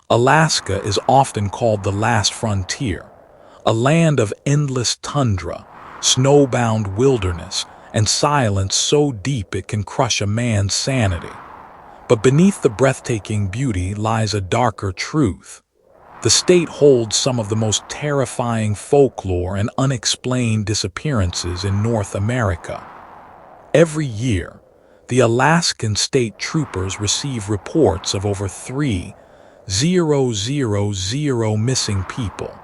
Alaska is often called the last frontier, a land of endless tundra, snowbound wilderness, and silence so deep it can crush a man's sanity. But beneath the breathtaking beauty lies a darker truth. The state holds some of the most terrifying folklore and unexplained disappearances in North America. Every year, the Alaskan state troopers receive reports of over 3,000 missing people,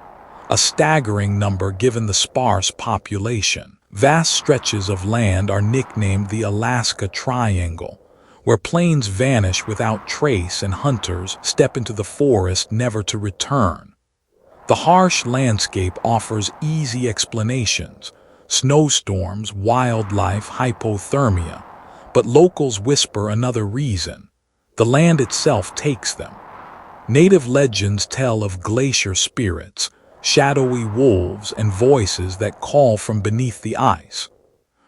a staggering number given the sparse population. Vast stretches of land are nicknamed the Alaska Triangle, where planes vanish without trace and hunters step into the forest never to return. The harsh landscape offers easy explanations: snowstorms, wildlife, hypothermia. But locals whisper another reason: the land itself takes them. Native legends tell of glacier spirits, shadowy wolves, and voices that call from beneath the ice.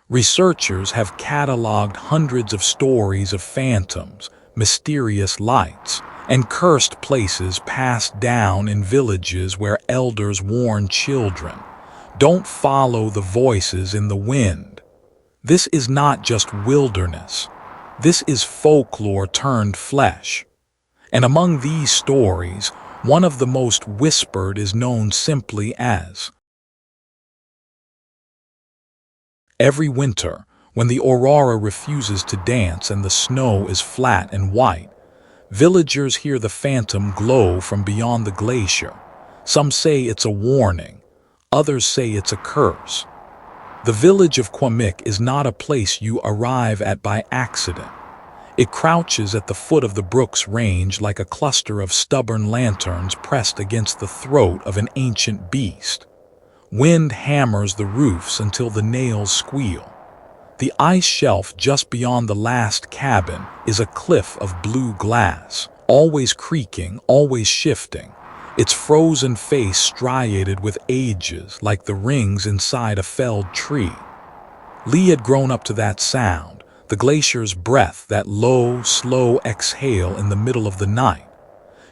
Researchers have cataloged hundreds of stories of phantoms, mysterious lights, and cursed places passed down in villages where elders warn children, "Don't follow the voices in the wind." This is not just wilderness. This is folklore turned flesh. And among these stories, one of the most whispered is known simply as. Every winter, when the Aurora refuses to dance and the snow is flat and white, villagers hear the phantom glow from beyond the glacier. Some say it's a warning, others say it's a curse. The village of Qumik is not a place you arrive at by accident. It crouches at the foot of the Brooks Range like a cluster of stubborn lanterns pressed against the throat of an ancient beast. Wind hammers the roofs until the nails squeal. The ice shelf just beyond the last cabin is a cliff of blue glass, always creaking, always shifting, its frozen face striated with ages like the rings inside a felled tree. Lee had grown up to that sound, the glacier's breath, that low, slow exhale in the middle of the night.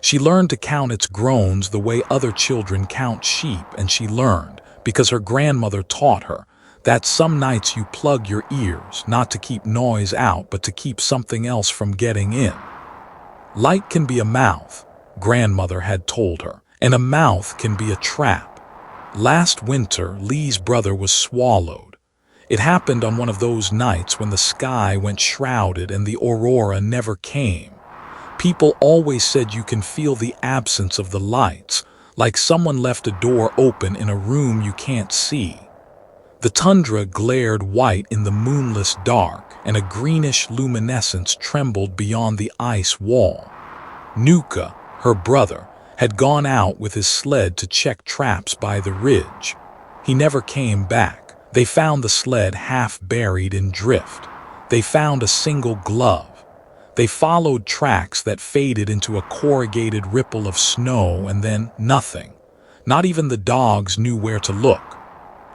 She learned to count its groans the way other children count sheep, and she learned, because her grandmother taught her, that some nights you plug your ears, not to keep noise out, but to keep something else from getting in. Light can be a mouth, grandmother had told her, and a mouth can be a trap. Last winter, Lee's brother was swallowed. It happened on one of those nights when the sky went shrouded and the Aurora never came. People always said you can feel the absence of the lights, like someone left a door open in a room you can't see. The tundra glared white in the moonless dark, and a greenish luminescence trembled beyond the ice wall. Nuka, her brother, had gone out with his sled to check traps by the ridge. He never came back. They found the sled half buried in drift. They found a single glove. They followed tracks that faded into a corrugated ripple of snow, and then nothing. Not even the dogs knew where to look.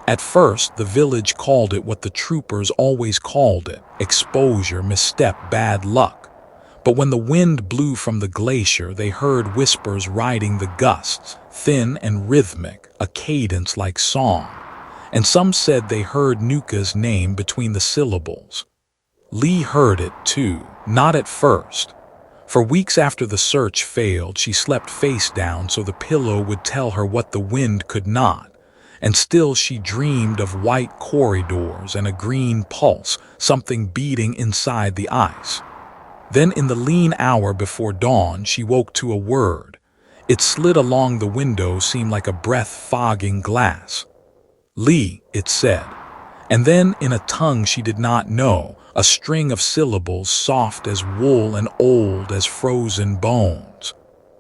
At first, the village called it what the troopers always called it: exposure, misstep, bad luck. But when the wind blew from the glacier, they heard whispers riding the gusts, thin and rhythmic, a cadence like song. And some said they heard Nuka's name between the syllables. Lee heard it too, not at first. For weeks after the search failed, she slept face down so the pillow would tell her what the wind could not. And still she dreamed of white corridors and a green pulse, something beating inside the ice. Then in the lean hour before dawn, she woke to a word. It slid along the window, seemed like a breath-fogging glass. "Lee," it said. And then, in a tongue she did not know, a string of syllables soft as wool and old as frozen bones.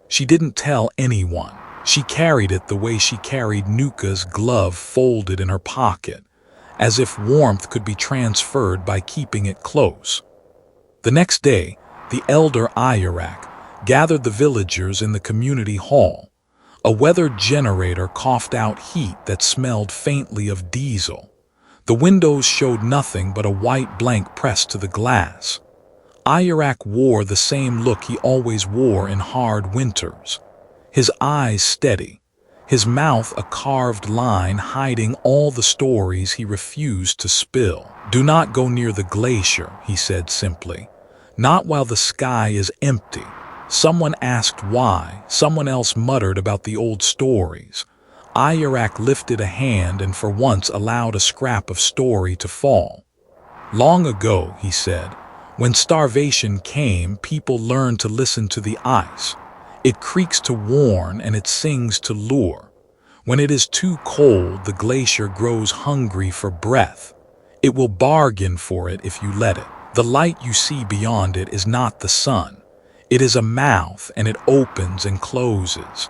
She didn't tell anyone. She carried it the way she carried Nuka's glove folded in her pocket, as if warmth could be transferred by keeping it close. The next day, the elder Ayarak gathered the villagers in the community hall. A weather generator coughed out heat that smelled faintly of diesel. The windows showed nothing but a white blank pressed to the glass. Ayarak wore the same look he always wore in hard winters. his eyes steady, his mouth a carved line hiding all the stories he refused to spill. "Do not go near the glacier," he said simply. "Not while the sky is empty." Someone asked why. Someone else muttered about the old stories. Ayarak lifted a hand and for once allowed a scrap of story to fall. "Long ago," he said, "when starvation came, people learned to listen to the ice. It creaks to warn and it sings to lure. When it is too cold, the glacier grows hungry for breath. It will bargain for it if you let it. The light you see beyond it is not the sun. It is a mouth, and it opens and closes."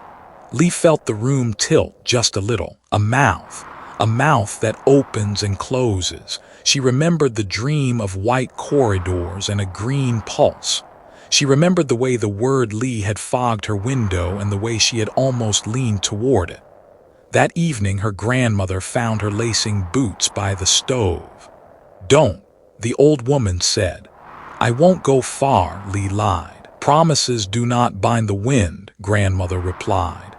Lee felt the room tilt just a little. A mouth that opens and closes. She remembered the dream of white corridors and a green pulse. She remembered the way the word Lee had fogged her window and the way she had almost leaned toward it. That evening her grandmother found her lacing boots by the stove. "Don't," the old woman said. "I won't go far," Lee lied. "Promises do not bind the wind," grandmother replied.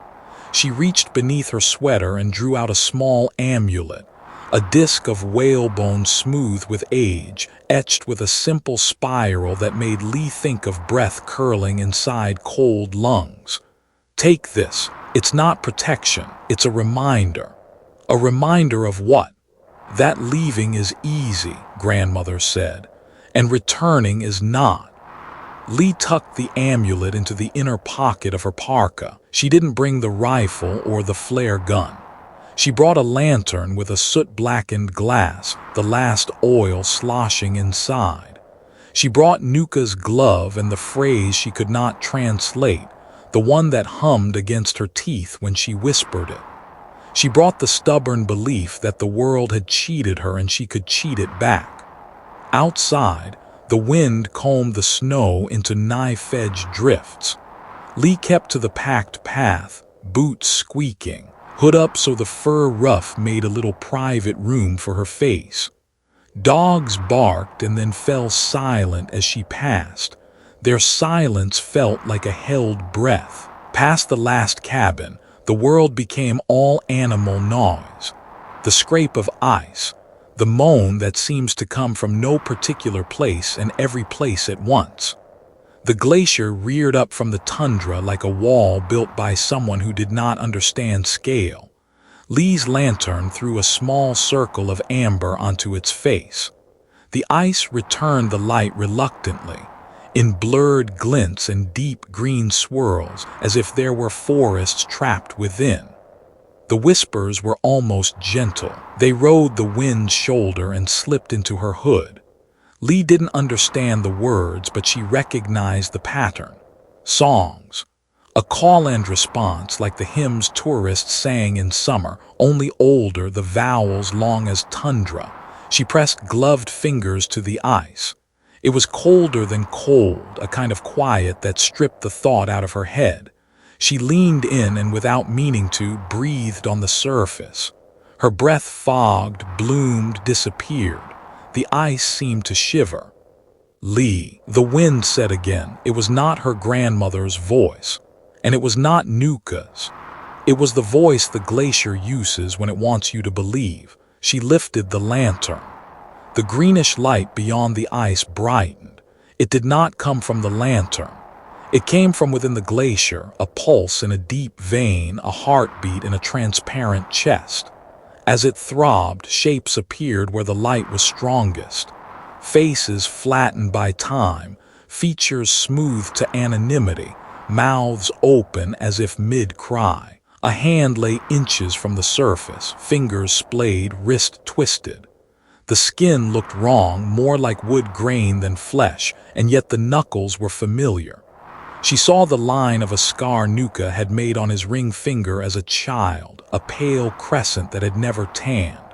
She reached beneath her sweater and drew out a small amulet, a disc of whalebone smooth with age, etched with a simple spiral that made Lee think of breath curling inside cold lungs. "Take this. It's not protection, it's a reminder." "A reminder of what?" "That leaving is easy," grandmother said, "and returning is not." Lee tucked the amulet into the inner pocket of her parka. She didn't bring the rifle or the flare gun. She brought a lantern with a soot-blackened glass, the last oil sloshing inside. She brought Nuka's glove and the phrase she could not translate, the one that hummed against her teeth when she whispered it. She brought the stubborn belief that the world had cheated her and she could cheat it back. Outside, the wind combed the snow into knife-edged drifts. Lee kept to the packed path, boots squeaking, hood up so the fur ruff made a little private room for her face. Dogs barked and then fell silent as she passed. Their silence felt like a held breath. Past the last cabin, the world became all animal noise. The scrape of ice, the moan that seems to come from no particular place and every place at once. The glacier reared up from the tundra like a wall built by someone who did not understand scale. Lee's lantern threw a small circle of amber onto its face. The ice returned the light reluctantly, in blurred glints and deep green swirls, as if there were forests trapped within. The whispers were almost gentle. They rode the wind's shoulder and slipped into her hood. Lee didn't understand the words, but she recognized the pattern. Songs. A call and response like the hymns tourists sang in summer, only older, the vowels long as tundra. She pressed gloved fingers to the ice. It was colder than cold, a kind of quiet that stripped the thought out of her head. She leaned in and without meaning to, breathed on the surface. Her breath fogged, bloomed, disappeared. The ice seemed to shiver. "Lee," the wind said again. It was not her grandmother's voice, and it was not Nuka's. It was the voice the glacier uses when it wants you to believe. She lifted the lantern. The greenish light beyond the ice brightened. It did not come from the lantern. It came from within the glacier, a pulse in a deep vein, a heartbeat in a transparent chest. As it throbbed, shapes appeared where the light was strongest. Faces flattened by time, features smoothed to anonymity, mouths open as if mid-cry. A hand lay inches from the surface, fingers splayed, wrist twisted. The skin looked wrong, more like wood grain than flesh, and yet the knuckles were familiar. She saw the line of a scar Nuka had made on his ring finger as a child, a pale crescent that had never tanned.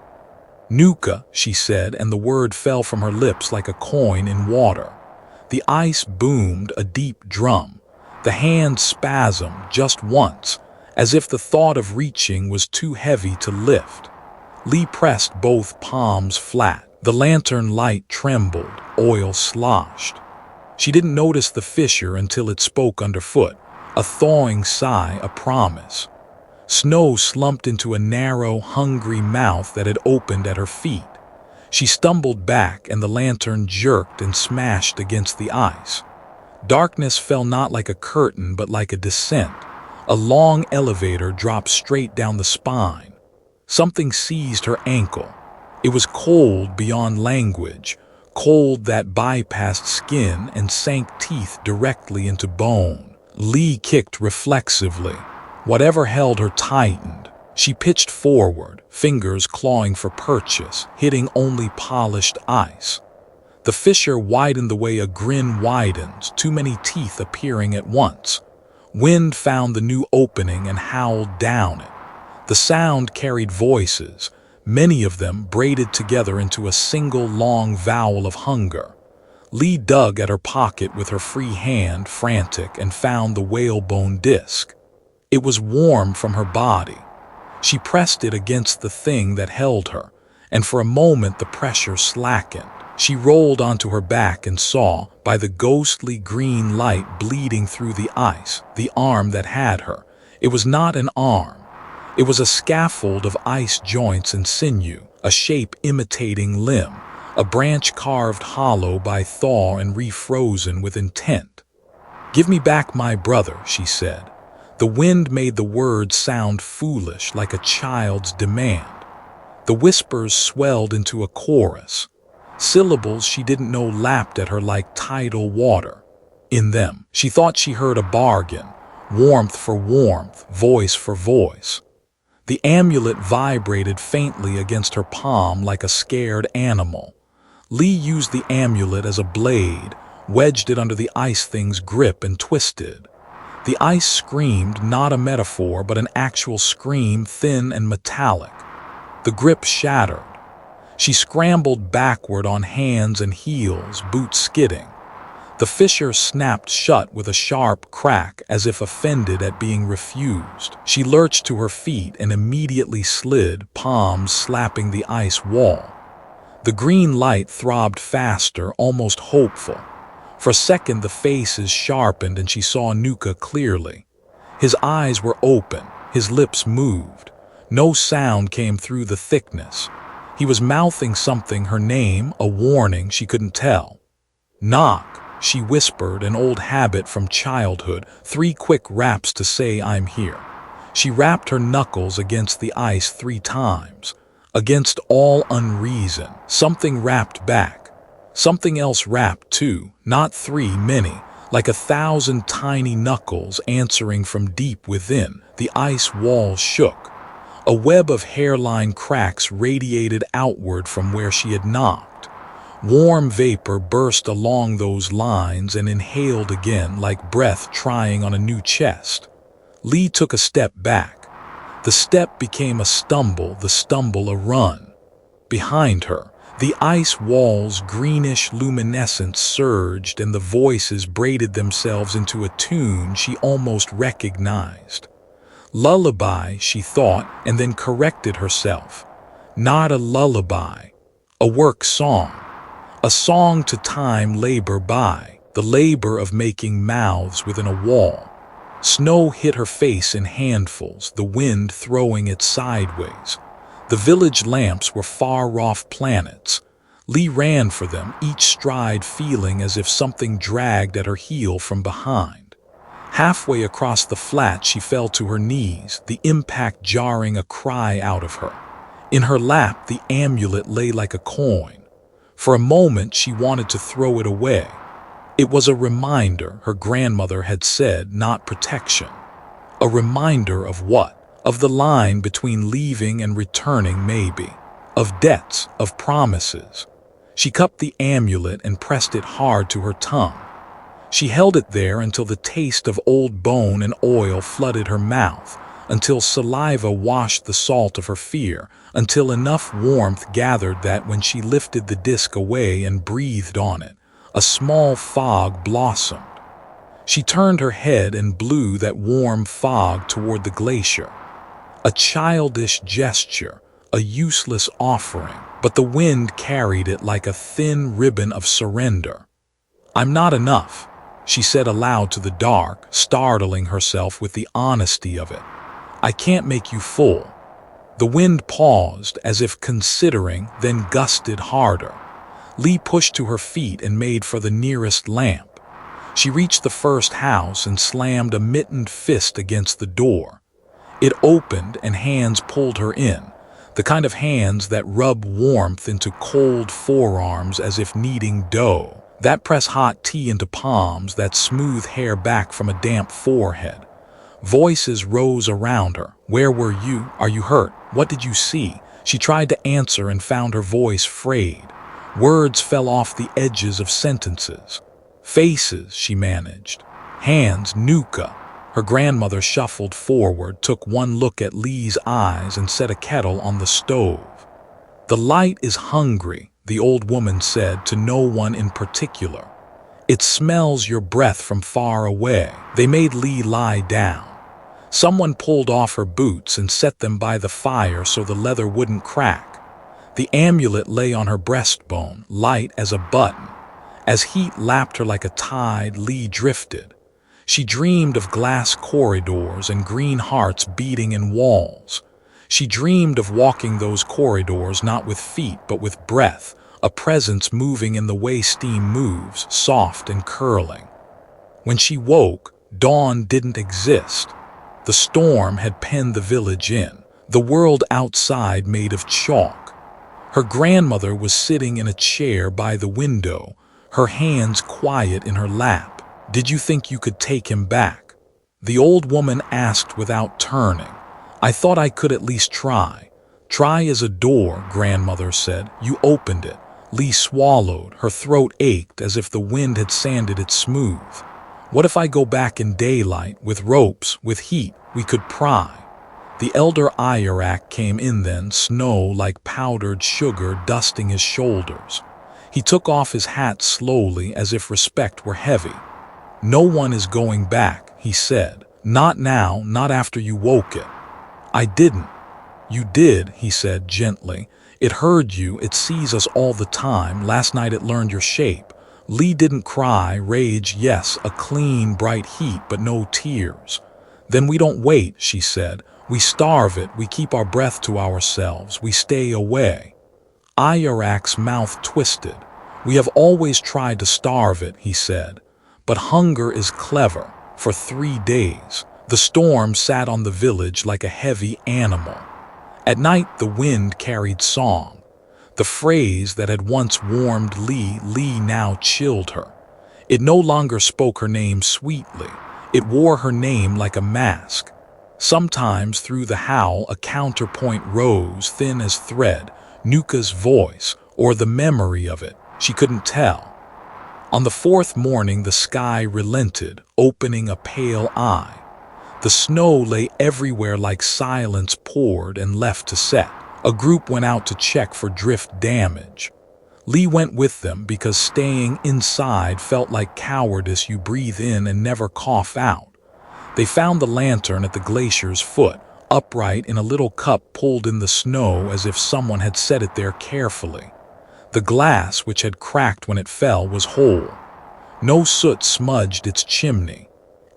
"Nuka," she said, and the word fell from her lips like a coin in water. The ice boomed, a deep drum. The hand spasmed just once, as if the thought of reaching was too heavy to lift. Lee pressed both palms flat. The lantern light trembled, oil sloshed. She didn't notice the fissure until it spoke underfoot. A thawing sigh, a promise. Snow slumped into a narrow, hungry mouth that had opened at her feet. She stumbled back, and the lantern jerked and smashed against the ice. Darkness fell not like a curtain, but like a descent. A long elevator dropped straight down the spine. Something seized her ankle. It was cold beyond language, cold that bypassed skin and sank teeth directly into bone. Lee kicked reflexively. Whatever held her tightened. She pitched forward, fingers clawing for purchase, hitting only polished ice. The fissure widened the way a grin widens, too many teeth appearing at once. Wind found the new opening and howled down it. The sound carried voices, many of them braided together into a single long vowl of hunger. Lee dug at her pocket with her free hand, frantic, and found the whalebone disc. It was warm from her body. She pressed it against the thing that held her, and for a moment the pressure slackened. She rolled onto her back and saw, by the ghostly green light bleeding through the ice, the arm that had her. It was not an arm. It was a scaffold of ice joints and sinew, a shape imitating limb, a branch carved hollow by thaw and refrozen with intent. "Give me back my brother," she said. The wind made the words sound foolish, like a child's demand. The whispers swelled into a chorus. Syllables she didn't know lapped at her like tidal water. In them, she thought she heard a bargain, warmth for warmth, voice for voice. The amulet vibrated faintly against her palm like a scared animal. Lee used the amulet as a blade, wedged it under the ice thing's grip, and twisted. The ice screamed, not a metaphor, but an actual scream, thin and metallic. The grip shattered. She scrambled backward on hands and heels, boots skidding. The fissure snapped shut with a sharp crack, as if offended at being refused. She lurched to her feet and immediately slid, palms slapping the ice wall. The green light throbbed faster, almost hopeful. For a second the faces sharpened and she saw Nuka clearly. His eyes were open, his lips moved. No sound came through the thickness. He was mouthing something, her name, a warning she couldn't tell. "Knock," she whispered, an old habit from childhood, 3 quick raps to say I'm here. She rapped her knuckles against the ice 3 times. Against all unreason, something rapped back. Something else rapped too, not 3, many, like 1,000 tiny knuckles answering from deep within. The ice wall shook. A web of hairline cracks radiated outward from where she had knocked. Warm vapor burst along those lines and inhaled again like breath trying on a new chest. Lee took a step back. The step became a stumble, the stumble a run. Behind her, the ice wall's greenish luminescence surged and the voices braided themselves into a tune she almost recognized. Lullaby, she thought, and then corrected herself. Not a lullaby. A work song. A song to time labor by, the labor of making mouths within a wall. Snow hit her face in handfuls, the wind throwing it sideways. The village lamps were far-off planets. Lee ran for them, each stride feeling as if something dragged at her heel from behind. Halfway across the flat, she fell to her knees, the impact jarring a cry out of her. In her lap, the amulet lay like a coin. For a moment, she wanted to throw it away. It was a reminder, her grandmother had said, not protection. A reminder of what? Of the line between leaving and returning, maybe. Of debts, of promises. She cupped the amulet and pressed it hard to her tongue. She held it there until the taste of old bone and oil flooded her mouth, until saliva washed the salt of her fear, until enough warmth gathered that when she lifted the disc away and breathed on it, a small fog blossomed. She turned her head and blew that warm fog toward the glacier. A childish gesture, a useless offering, but the wind carried it like a thin ribbon of surrender. I'm not enough. she said aloud to the dark, startling herself with the honesty of it. "I can't make you full." The wind paused, as if considering, then gusted harder. Lee pushed to her feet and made for the nearest lamp. She reached the first house and slammed a mittened fist against the door. It opened and hands pulled her in, the kind of hands that rub warmth into cold forearms as if kneading dough, that press hot tea into palms, that smooth hair back from a damp forehead. Voices rose around her. "Where were you? Are you hurt? What did you see?" She tried to answer and found her voice frayed. Words fell off the edges of sentences. "Faces," she managed. "Hands, Nuka." Her grandmother shuffled forward, took one look at Lee's eyes, and set a kettle on the stove. "The light is hungry," the old woman said to no one in particular. "It smells your breath from far away." They made Lee lie down. Someone pulled off her boots and set them by the fire so the leather wouldn't crack. The amulet lay on her breastbone, light as a button. As heat lapped her like a tide, Lee drifted. She dreamed of glass corridors and green hearts beating in walls. She dreamed of walking those corridors not with feet but with breath, a presence moving in the way steam moves, soft and curling. When she woke, dawn didn't exist. The storm had penned the village in, the world outside made of chalk. Her grandmother was sitting in a chair by the window, her hands quiet in her lap. "Did you think you could take him back?" The old woman asked without turning. "I thought I could at least try." "Try as a door," grandmother said. "You opened it." Lee swallowed. Her throat ached as if the wind had sanded it smooth. "What if I go back in daylight, with ropes, with heat? We could pry." The elder Ayarak came in then, snow like powdered sugar dusting his shoulders. He took off his hat slowly as if respect were heavy. "No one is going back," he said. "Not now, not after you woke it." "I didn't." "You did," he said gently. "It heard you, it sees us all the time. Last night it learned your shape." Lee didn't cry, rage, yes, a clean, bright heat, but no tears. "Then we don't wait," she said. "We starve it, we keep our breath to ourselves, we stay away." Ayarak's mouth twisted. "We have always tried to starve it," he said. "But hunger is clever." For 3 days, the storm sat on the village like a heavy animal. At night the wind carried song. The phrase that had once warmed Lee now chilled her. It no longer spoke her name sweetly. It wore her name like a mask. Sometimes through the howl a counterpoint rose, thin as thread, Nuka's voice, or the memory of it. She couldn't tell. On the 4th morning the sky relented, opening a pale eye. The snow lay everywhere like silence poured and left to set. A group went out to check for drift damage. Lee went with them because staying inside felt like cowardice. You breathe in and never cough out. They found the lantern at the glacier's foot, upright in a little cup pulled in the snow as if someone had set it there carefully. The glass, which had cracked when it fell, was whole. No soot smudged its chimney.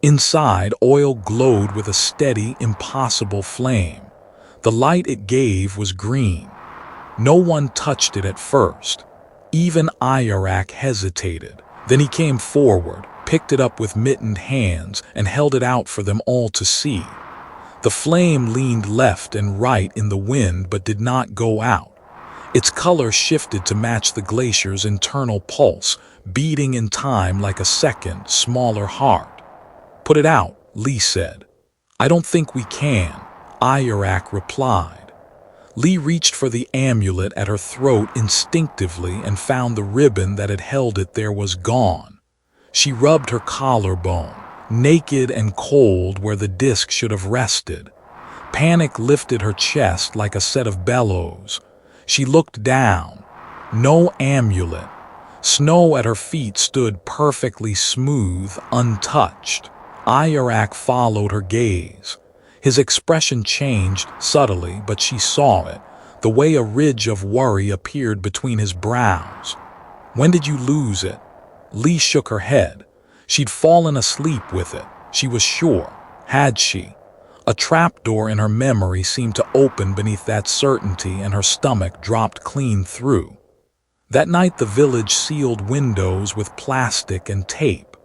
Inside, oil glowed with a steady, impossible flame. The light it gave was green. No one touched it at first. Even Ayarak hesitated. Then he came forward, picked it up with mittened hands, and held it out for them all to see. The flame leaned left and right in the wind but did not go out. Its color shifted to match the glacier's internal pulse, beating in time like a second, smaller heart. "Put it out," Lee said. "I don't think we can," Ayarak replied. Lee reached for the amulet at her throat instinctively and found the ribbon that had held it there was gone. She rubbed her collarbone, naked and cold where the disc should have rested. Panic lifted her chest like a set of bellows. She looked down. No amulet. Snow at her feet stood perfectly smooth, untouched. Ayarak followed her gaze. His expression changed subtly, but she saw it, the way a ridge of worry appeared between his brows. "When did you lose it?" Lee shook her head. She'd fallen asleep with it, she was sure. Had she? A trapdoor in her memory seemed to open beneath that certainty, and her stomach dropped clean through. That night the village sealed windows with plastic and tape.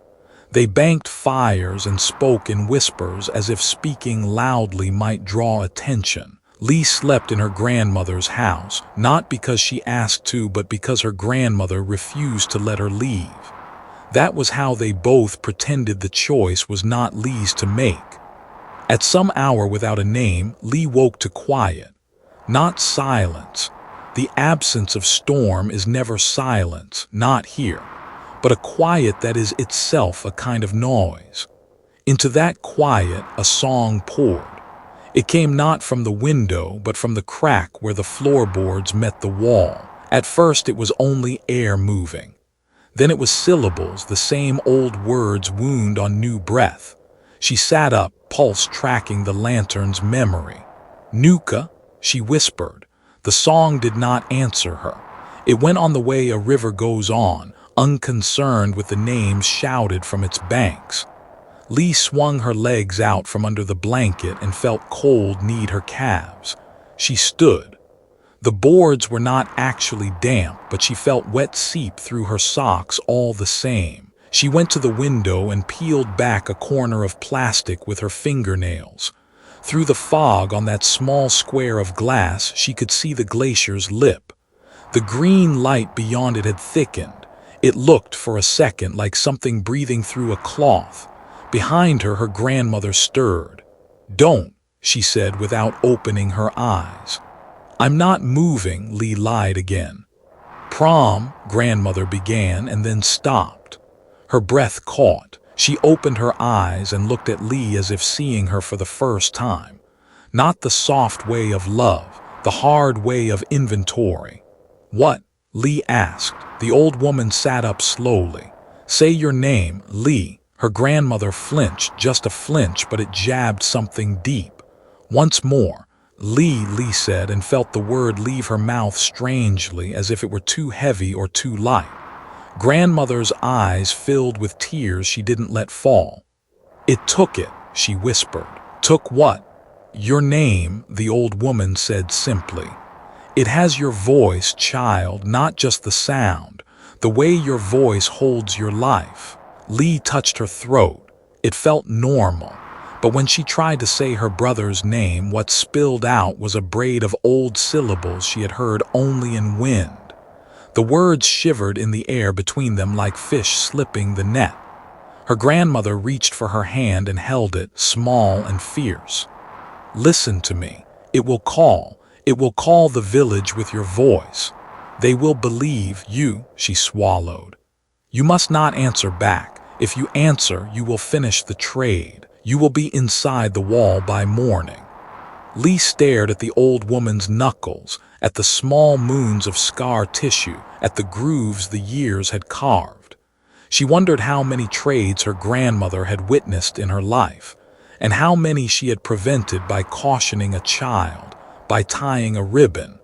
They banked fires and spoke in whispers as if speaking loudly might draw attention. Lee slept in her grandmother's house, not because she asked to, but because her grandmother refused to let her leave. That was how they both pretended the choice was not Lee's to make. At some hour without a name, Lee woke to quiet, not silence. The absence of storm is never silence, not here, but a quiet that is itself a kind of noise. Into that quiet, a song poured. It came not from the window, but from the crack where the floorboards met the wall. At first it was only air moving. Then it was syllables, the same old words wound on new breath. She sat up, pulse tracking the lantern's memory. Nuka, she whispered. The song did not answer her. It went on the way a river goes on, unconcerned with the names shouted from its banks. Lee swung her legs out from under the blanket and felt cold knead her calves. She stood. The boards were not actually damp, but she felt wet seep through her socks all the same. She went to the window and peeled back a corner of plastic with her fingernails. Through the fog on that small square of glass, she could see the glacier's lip. The green light beyond it had thickened. It looked for a second like something breathing through a cloth. Behind her, her grandmother stirred. "Don't," she said without opening her eyes. "I'm not moving," Lee lied again. "Prom," grandmother began and then stopped. Her breath caught. She opened her eyes and looked at Lee as if seeing her for the first time. Not the soft way of love, the hard way of inventory. "What?" Lee asked. The old woman sat up slowly. "Say your name, Lee." Her grandmother flinched, just a flinch, but it jabbed something deep. "Once more." "Lee," Lee said, and felt the word leave her mouth strangely, as if it were too heavy or too light. Grandmother's eyes filled with tears she didn't let fall. "It took it," she whispered. "Took what?" "Your name," the old woman said simply. "It has your voice, child, not just the sound. The way your voice holds your life." Lee touched her throat. It felt normal. But when she tried to say her brother's name, what spilled out was a braid of old syllables she had heard only in wind. The words shivered in the air between them like fish slipping the net. Her grandmother reached for her hand and held it, small and fierce. "Listen to me. It will call. It will call the village with your voice. They will believe you," she swallowed. "You must not answer back. If you answer, you will finish the trade. You will be inside the wall by morning." Lee stared at the old woman's knuckles, at the small moons of scar tissue, at the grooves the years had carved. She wondered how many trades her grandmother had witnessed in her life, and how many she had prevented by cautioning a child, by tying a ribbon,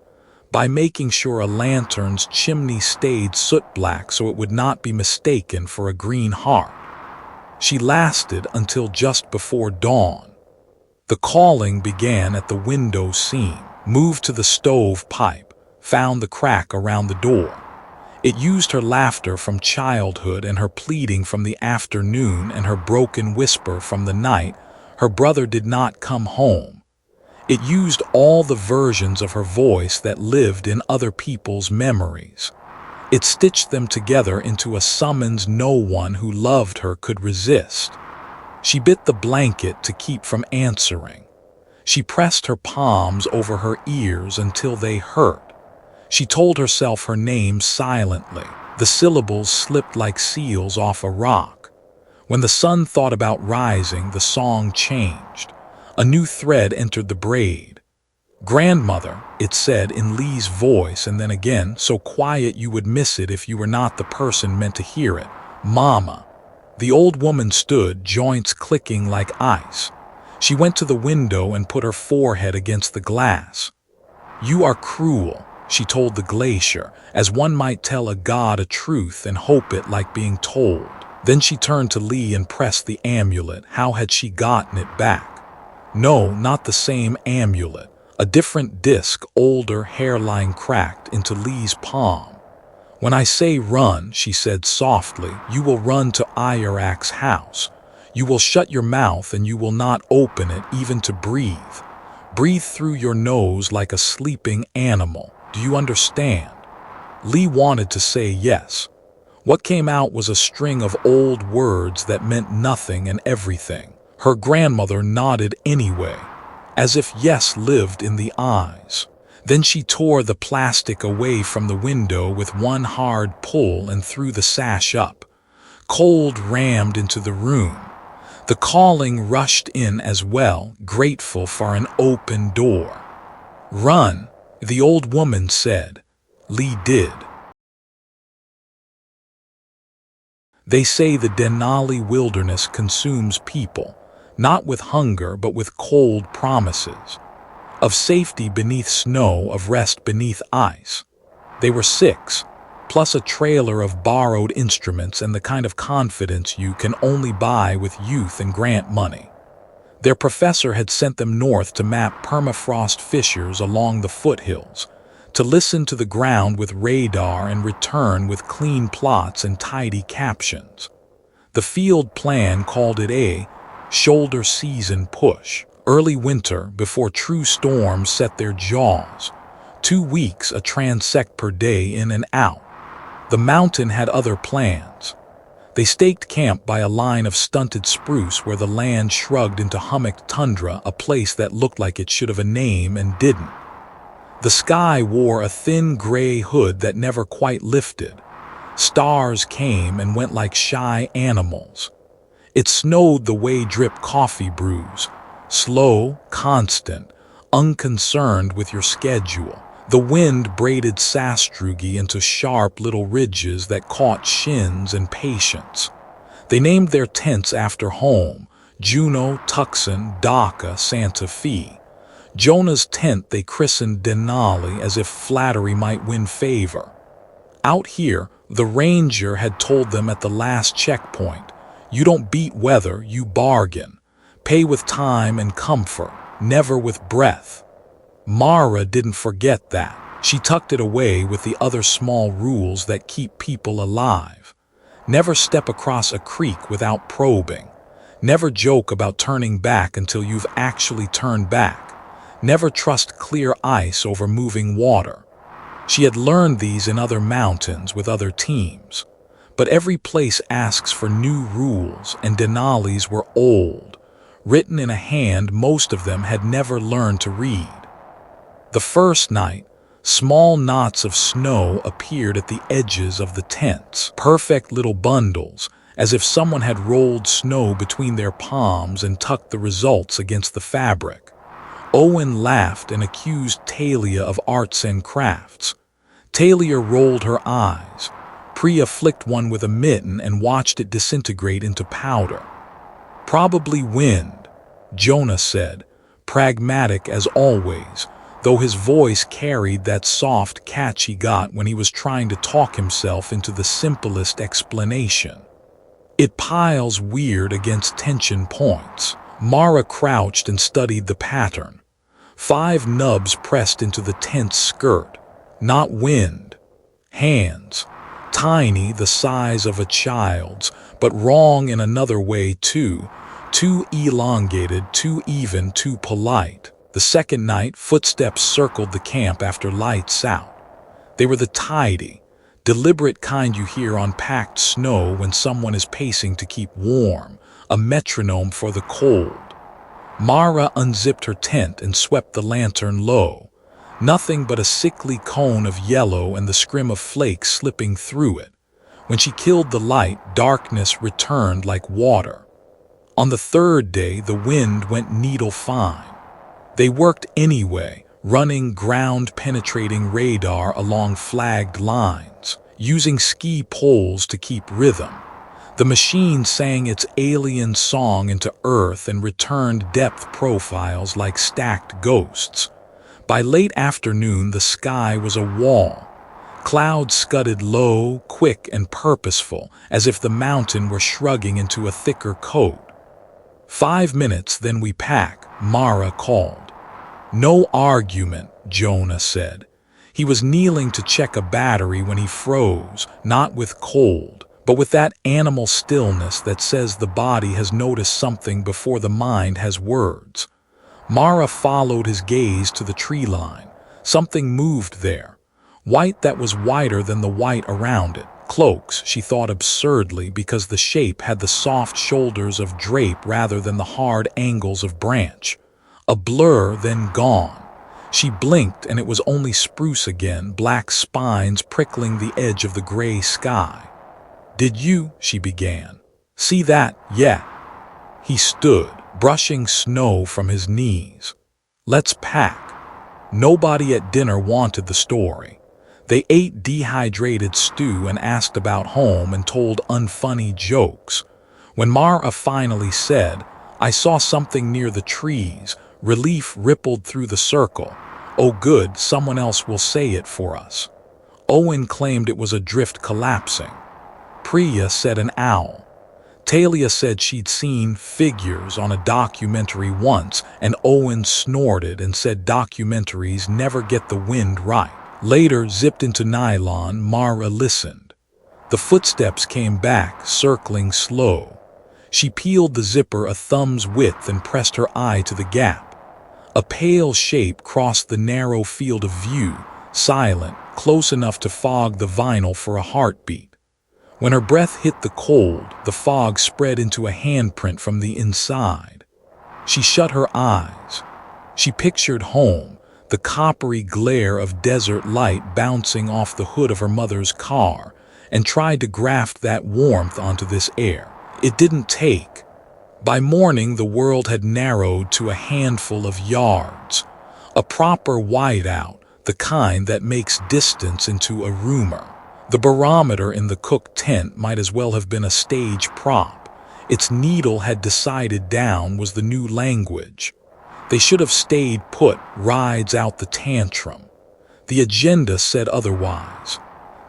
by making sure a lantern's chimney stayed soot black so it would not be mistaken for a green heart. She lasted until just before dawn. The calling began at the window seam, moved to the stove pipe, found the crack around the door. It used her laughter from childhood and her pleading from the afternoon and her broken whisper from the night, "Her brother did not come home." It used all the versions of her voice that lived in other people's memories. It stitched them together into a summons no one who loved her could resist. She bit the blanket to keep from answering. She pressed her palms over her ears until they hurt. She told herself her name silently. The syllables slipped like seals off a rock. When the sun thought about rising, the song changed. A new thread entered the braid. "Grandmother," it said in Lee's voice, and then again, so quiet you would miss it if you were not the person meant to hear it. "Mama." The old woman stood, joints clicking like ice. She went to the window and put her forehead against the glass. "You are cruel," she told the glacier, as one might tell a god a truth and hope it like being told. Then she turned to Lee and pressed the amulet. How had she gotten it back? No, not the same amulet. A different disc, older, hairline cracked into Lee's palm. When I say run, she said softly, you will run to Irak's house. You will shut your mouth and you will not open it even to breathe. Breathe through your nose like a sleeping animal. Do you understand? Lee wanted to say yes. What came out was a string of old words that meant nothing and everything. Her grandmother nodded anyway, as if yes lived in the eyes. Then she tore the plastic away from the window with one hard pull and threw the sash up. Cold rammed into the room. The calling rushed in as well, grateful for an open door. Run, the old woman said. Lee did. They say the Denali wilderness consumes people, not with hunger but with cold promises. Of safety beneath snow, of rest beneath ice. They were 6, plus a trailer of borrowed instruments and the kind of confidence you can only buy with youth and grant money. Their professor had sent them north to map permafrost fissures along the foothills, to listen to the ground with radar and return with clean plots and tidy captions. The field plan called it a shoulder season push. Early winter before true storms set their jaws. 2 weeks a transect per day in and out. The mountain had other plans. They staked camp by a line of stunted spruce where the land shrugged into hummocked tundra, a place that looked like it should have a name and didn't. The sky wore a thin gray hood that never quite lifted. Stars came and went like shy animals. It snowed the way drip coffee brews. Slow, constant, unconcerned with your schedule. The wind braided sastrugi into sharp little ridges that caught shins and patience. They named their tents after home: Juneau, Tucson, Dhaka, Santa Fe. Jonah's tent they christened Denali as if flattery might win favor. Out here, the ranger had told them at the last checkpoint, you don't beat weather, you bargain. Pay with time and comfort, never with breath. Mara didn't forget that. She tucked it away with the other small rules that keep people alive. Never step across a creek without probing. Never joke about turning back until you've actually turned back. Never trust clear ice over moving water. She had learned these in other mountains with other teams. But every place asks for new rules, and Denali's were old. Written in a hand most of them had never learned to read. The first night, small knots of snow appeared at the edges of the tents, perfect little bundles, as if someone had rolled snow between their palms and tucked the results against the fabric. Owen laughed and accused Talia of arts and crafts. Talia rolled her eyes. Priya flicked one with a mitten and watched it disintegrate into powder. Probably wind, Jonah said, pragmatic as always, though his voice carried that soft catch he got when he was trying to talk himself into the simplest explanation. It piles weird against tension points. Mara crouched and studied the pattern. 5 nubs pressed into the tent's skirt. Not wind. Hands. Tiny, the size of a child's, but wrong in another way too. Too elongated, too even, too polite. The second night, footsteps circled the camp after lights out. They were the tidy, deliberate kind you hear on packed snow when someone is pacing to keep warm, a metronome for the cold. Mara unzipped her tent and swept the lantern low. Nothing but a sickly cone of yellow and the scrim of flakes slipping through it. When she killed the light, darkness returned like water. On the third day, the wind went needle-fine. They worked anyway, running ground-penetrating radar along flagged lines, using ski poles to keep rhythm. The machine sang its alien song into Earth and returned depth profiles like stacked ghosts. By late afternoon, the sky was a wall. Clouds scudded low, quick, and purposeful, as if the mountain were shrugging into a thicker coat. 5 minutes, then we pack, Mara called. No argument, Jonah said. He was kneeling to check a battery when he froze, not with cold, but with that animal stillness that says the body has noticed something before the mind has words. Mara followed his gaze to the tree line. Something moved there. White that was whiter than the white around it. Cloaks, she thought absurdly, because the shape had the soft shoulders of drape rather than the hard angles of branch. A blur, then gone. She blinked and it was only spruce again, black spines prickling the edge of the gray sky. "Did you," she began, "see that yet?" He stood, brushing snow from his knees. "Let's pack." Nobody at dinner wanted the story. They ate dehydrated stew and asked about home and told unfunny jokes. When Mara finally said, "I saw something near the trees," relief rippled through the circle. "Oh good, someone else will say it for us." Owen claimed it was a drift collapsing. Priya said an owl. Talia said she'd seen figures on a documentary once, and Owen snorted and said documentaries never get the wind right. Later, zipped into nylon, Mara listened. The footsteps came back, circling slow. She peeled the zipper a thumb's width and pressed her eye to the gap. A pale shape crossed the narrow field of view, silent, close enough to fog the vinyl for a heartbeat. When her breath hit the cold, the fog spread into a handprint from the inside. She shut her eyes. She pictured home, the coppery glare of desert light bouncing off the hood of her mother's car, and tried to graft that warmth onto this air. It didn't take. By morning, the world had narrowed to a handful of yards. A proper whiteout, the kind that makes distance into a rumor. The barometer in the cook tent might as well have been a stage prop. Its needle had decided down was the new language. They should have stayed put, rides out the tantrum. The agenda said otherwise.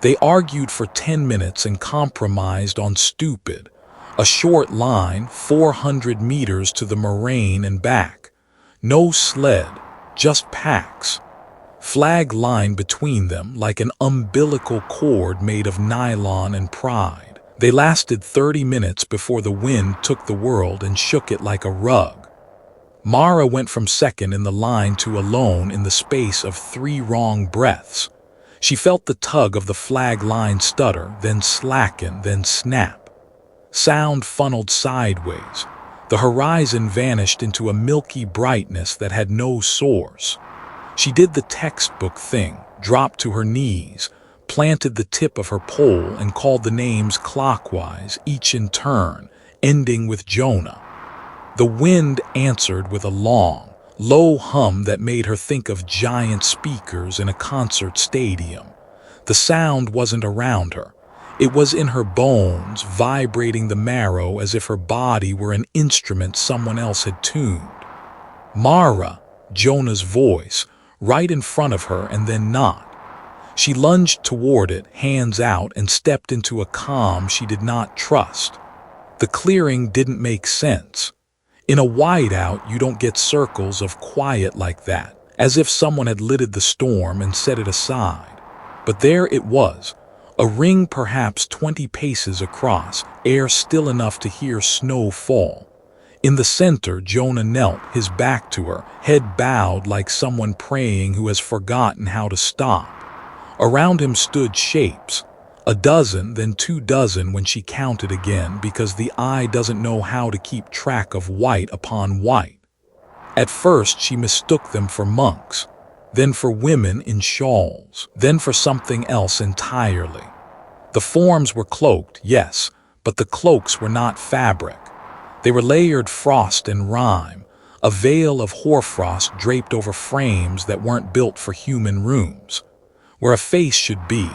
They argued for 10 minutes and compromised on stupid. A short line, 400 meters to the moraine and back. No sled, just packs. Flag line between them like an umbilical cord made of nylon and pride. They lasted 30 minutes before the wind took the world and shook it like a rug. Mara went from second in the line to alone in the space of 3 wrong breaths. She felt the tug of the flag line stutter, then slacken, then snap. Sound funneled sideways. The horizon vanished into a milky brightness that had no source. She did the textbook thing, dropped to her knees, planted the tip of her pole and called the names clockwise, each in turn, ending with Jonah. The wind answered with a long, low hum that made her think of giant speakers in a concert stadium. The sound wasn't around her. It was in her bones, vibrating the marrow as if her body were an instrument someone else had tuned. "Mara," Jonah's voice, right in front of her and then not. She lunged toward it, hands out, and stepped into a calm she did not trust. The clearing didn't make sense. In a whiteout, you don't get circles of quiet like that, as if someone had lidded the storm and set it aside. But there it was, a ring perhaps 20 paces across, air still enough to hear snow fall. In the center, Jonah knelt, his back to her, head bowed like someone praying who has forgotten how to stop. Around him stood shapes. A dozen, then 2 dozen when she counted again, because the eye doesn't know how to keep track of white upon white. At first she mistook them for monks, then for women in shawls, then for something else entirely. The forms were cloaked, yes, but the cloaks were not fabric. They were layered frost and rime, a veil of hoarfrost draped over frames that weren't built for human rooms. Where a face should be,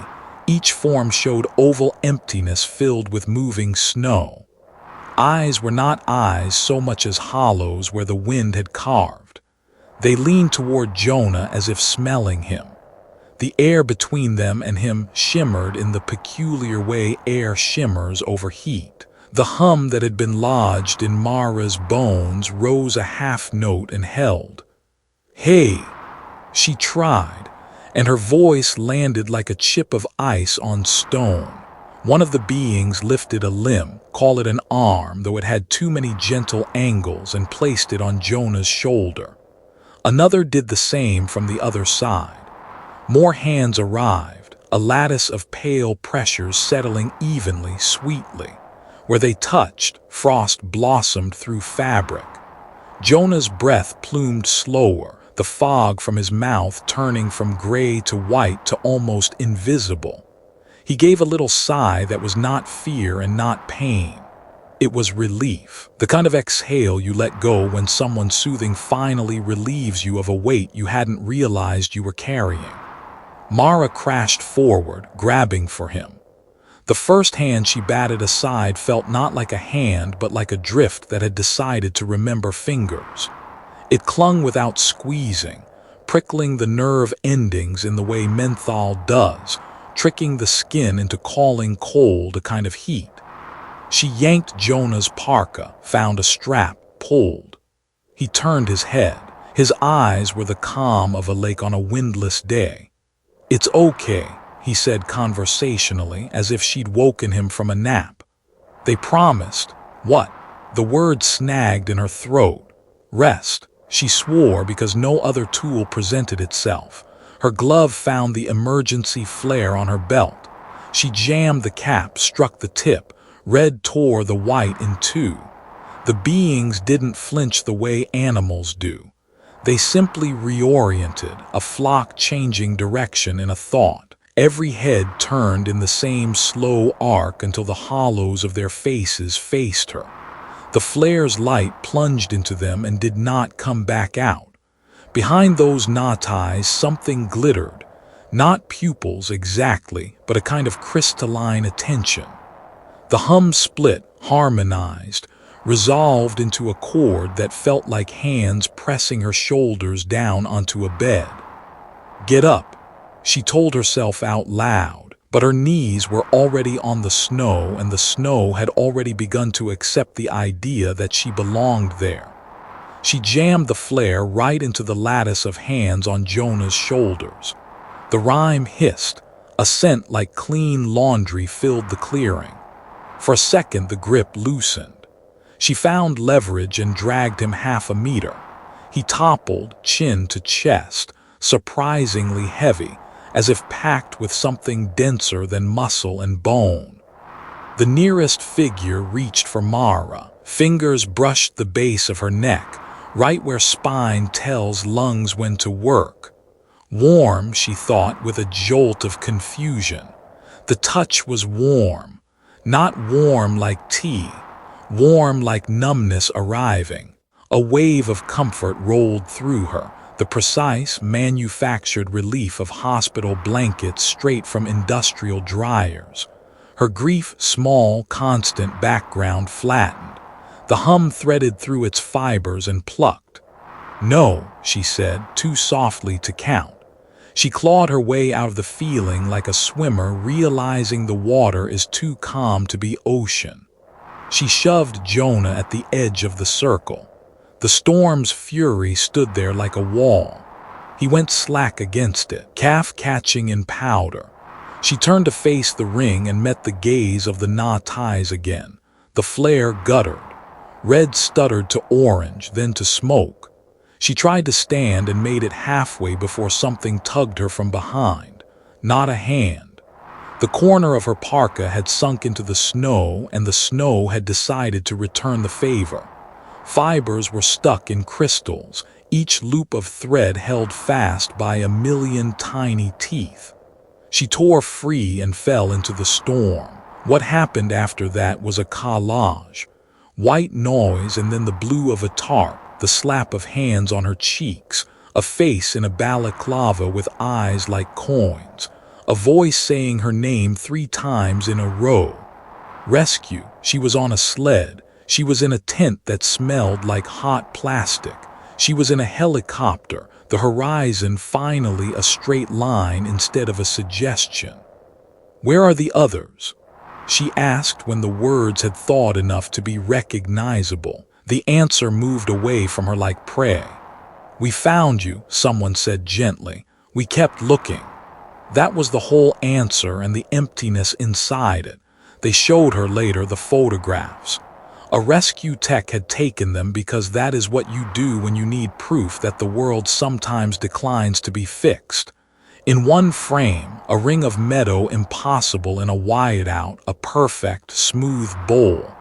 each form showed oval emptiness filled with moving snow. Eyes were not eyes so much as hollows where the wind had carved. They leaned toward Jonah as if smelling him. The air between them and him shimmered in the peculiar way air shimmers over heat. The hum that had been lodged in Mara's bones rose a half note and held. "Hey," she tried, and her voice landed like a chip of ice on stone. One of the beings lifted a limb, call it an arm, though it had too many gentle angles, and placed it on Jonah's shoulder. Another did the same from the other side. More hands arrived, a lattice of pale pressures settling evenly, sweetly. Where they touched, frost blossomed through fabric. Jonah's breath plumed slower, the fog from his mouth turning from gray to white to almost invisible. He gave a little sigh that was not fear and not pain. It was relief, the kind of exhale you let go when someone soothing finally relieves you of a weight you hadn't realized you were carrying. Mara crashed forward, grabbing for him. The first hand she batted aside felt not like a hand but like a drift that had decided to remember fingers. It clung without squeezing, prickling the nerve endings in the way menthol does, tricking the skin into calling cold a kind of heat. She yanked Jonah's parka, found a strap, pulled. He turned his head. His eyes were the calm of a lake on a windless day. "It's okay," he said conversationally, as if she'd woken him from a nap. "They promised." What? The word snagged in her throat. Rest. She swore because no other tool presented itself. Her glove found the emergency flare on her belt. She jammed the cap, struck the tip. Red tore the white in two. The beings didn't flinch the way animals do. They simply reoriented, a flock changing direction in a thought. Every head turned in the same slow arc until the hollows of their faces faced her. The flare's light plunged into them and did not come back out. Behind those knot eyes something glittered, not pupils exactly, but a kind of crystalline attention. The hum split, harmonized, resolved into a chord that felt like hands pressing her shoulders down onto a bed. "Get up," she told herself out loud, but her knees were already on the snow, and the snow had already begun to accept the idea that she belonged there. She jammed the flare right into the lattice of hands on Jonah's shoulders. The rime hissed. A scent like clean laundry filled the clearing. For a second the grip loosened. She found leverage and dragged him half a meter. He toppled, chin to chest, surprisingly heavy, as if packed with something denser than muscle and bone. The nearest figure reached for Mara. Fingers brushed the base of her neck, right where spine tells lungs when to work. Warm, she thought with a jolt of confusion. The touch was warm. Not warm like tea, warm like numbness arriving. A wave of comfort rolled through her, the precise, manufactured relief of hospital blankets straight from industrial dryers. Her grief, small, constant background flattened. The hum threaded through its fibers and plucked. "No," she said, too softly to count. She clawed her way out of the feeling like a swimmer realizing the water is too calm to be ocean. She shoved Jonah at the edge of the circle. The storm's fury stood there like a wall. He went slack against it, calf catching in powder. She turned to face the ring and met the gaze of the knot eyes again. The flare guttered. Red stuttered to orange, then to smoke. She tried to stand and made it halfway before something tugged her from behind. Not a hand. The corner of her parka had sunk into the snow, and the snow had decided to return the favor. Fibers were stuck in crystals, each loop of thread held fast by a million tiny teeth. She tore free and fell into the storm. What happened after that was a collage. White noise and then the blue of a tarp. The slap of hands on her cheeks, a face in a balaclava with eyes like coins, a voice saying her name 3 times in a row. Rescue. She was on a sled. She was in a tent that smelled like hot plastic. She was in a helicopter, the horizon finally a straight line instead of a suggestion. "Where are the others?" she asked when the words had thawed enough to be recognizable. The answer moved away from her like prey. "We found you," someone said gently. "We kept looking." That was the whole answer and the emptiness inside it. They showed her later the photographs. A rescue tech had taken them because that is what you do when you need proof that the world sometimes declines to be fixed. In one frame, a ring of meadow impossible in a whiteout, a perfect, smooth bowl.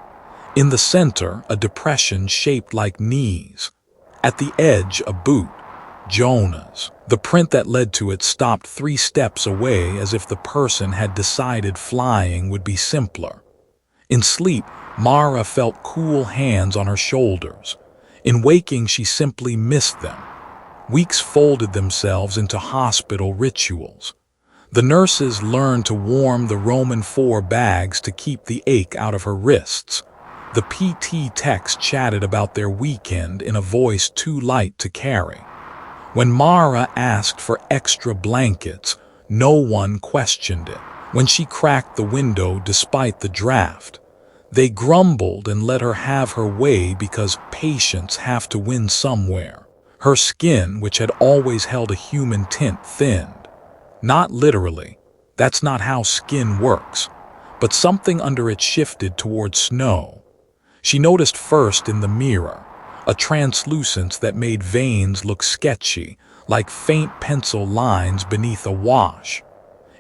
In the center, a depression shaped like knees. At the edge, a boot. Jonah's. The print that led to it stopped 3 steps away as if the person had decided flying would be simpler. In sleep, Mara felt cool hands on her shoulders. In waking, she simply missed them. Weeks folded themselves into hospital rituals. The nurses learned to warm the Roman 4 bags to keep the ache out of her wrists. The PT techs chatted about their weekend in a voice too light to carry. When Mara asked for extra blankets, no one questioned it. When she cracked the window despite the draft, they grumbled and let her have her way because patients have to win somewhere. Her skin, which had always held a human tint, thinned. Not literally, that's not how skin works, but something under it shifted toward snow. She noticed first in the mirror, a translucence that made veins look sketchy, like faint pencil lines beneath a wash.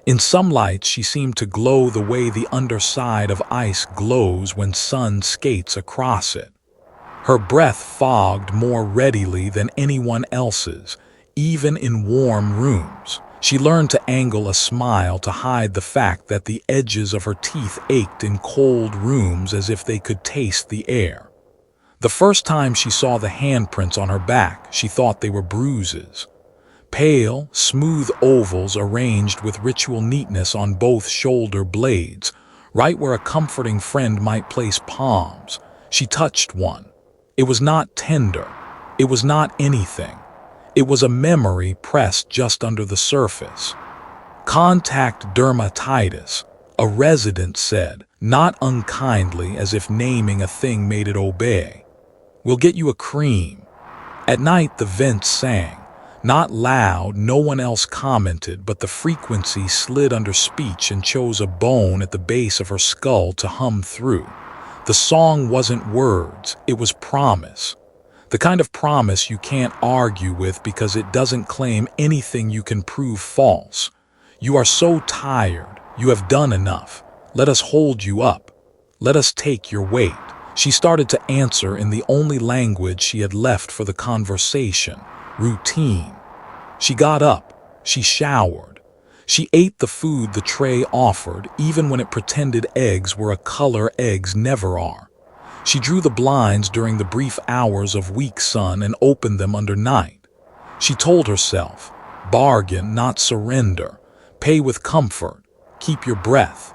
In some lights, she seemed to glow the way the underside of ice glows when sun skates across it. Her breath fogged more readily than anyone else's, even in warm rooms. She learned to angle a smile to hide the fact that the edges of her teeth ached in cold rooms as if they could taste the air. The first time she saw the handprints on her back, she thought they were bruises. Pale, smooth ovals arranged with ritual neatness on both shoulder blades, right where a comforting friend might place palms. She touched one. It was not tender. It was not anything. It was a memory pressed just under the surface. "Contact dermatitis," a resident said, not unkindly, as if naming a thing made it obey. "We'll get you a cream." At night the vents sang. Not loud, no one else commented, but the frequency slid under speech and chose a bone at the base of her skull to hum through. The song wasn't words, it was promise. The kind of promise you can't argue with because it doesn't claim anything you can prove false. "You are so tired, you have done enough. Let us hold you up. Let us take your weight." She started to answer in the only language she had left for the conversation, routine. She got up. She showered. She ate the food the tray offered, even when it pretended eggs were a color eggs never are. She drew the blinds during the brief hours of weak sun and opened them under night. She told herself, bargain, not surrender. Pay with comfort. Keep your breath.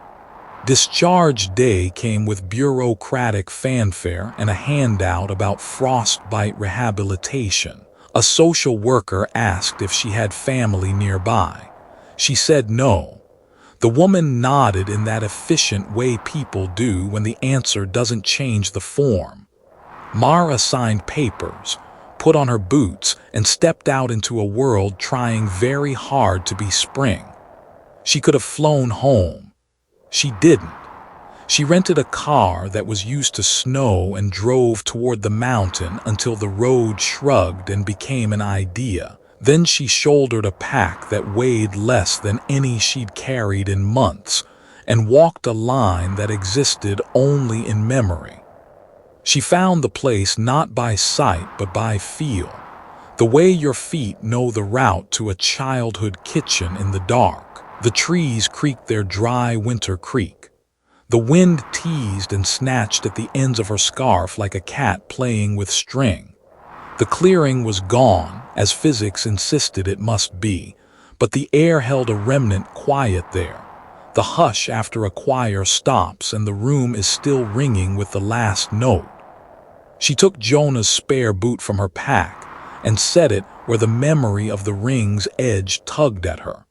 Discharge day came with bureaucratic fanfare and a handout about frostbite rehabilitation. A social worker asked if she had family nearby. She said no. The woman nodded in that efficient way people do when the answer doesn't change the form. Mara signed papers, put on her boots, and stepped out into a world trying very hard to be spring. She could have flown home. She didn't. She rented a car that was used to snow and drove toward the mountain until the road shrugged and became an idea. Then she shouldered a pack that weighed less than any she'd carried in months and walked a line that existed only in memory. She found the place not by sight but by feel, the way your feet know the route to a childhood kitchen in the dark. The trees creaked their dry winter creak. The wind teased and snatched at the ends of her scarf like a cat playing with string. The clearing was gone, as physics insisted it must be, but the air held a remnant quiet there. The hush after a choir stops and the room is still ringing with the last note. She took Jonah's spare boot from her pack and set it where the memory of the ring's edge tugged at her.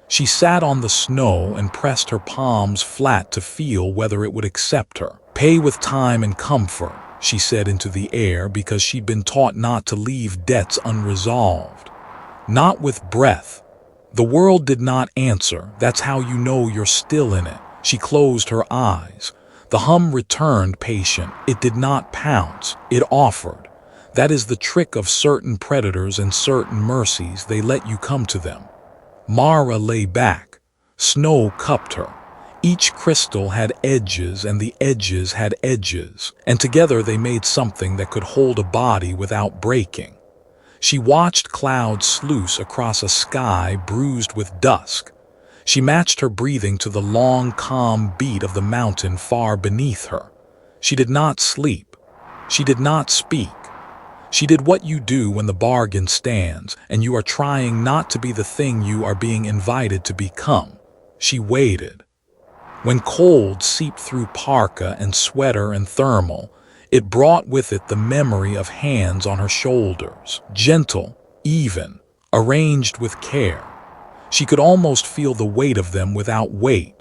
She sat on the snow and pressed her palms flat to feel whether it would accept her. "Pay with time and comfort," she said into the air, because she'd been taught not to leave debts unresolved. "Not with breath." The world did not answer. "That's how you know you're still in it." She closed her eyes. The hum returned, patient. It did not pounce. It offered. That is the trick of certain predators and certain mercies. They let you come to them. Mara lay back. Snow cupped her. Each crystal had edges, and the edges had edges, and together they made something that could hold a body without breaking. She watched clouds sluice across a sky bruised with dusk. She matched her breathing to the long, calm beat of the mountain far beneath her. She did not sleep. She did not speak. She did what you do when the bargain stands, and you are trying not to be the thing you are being invited to become. She waited. When cold seeped through parka and sweater and thermal, it brought with it the memory of hands on her shoulders, gentle, even, arranged with care. She could almost feel the weight of them without weight.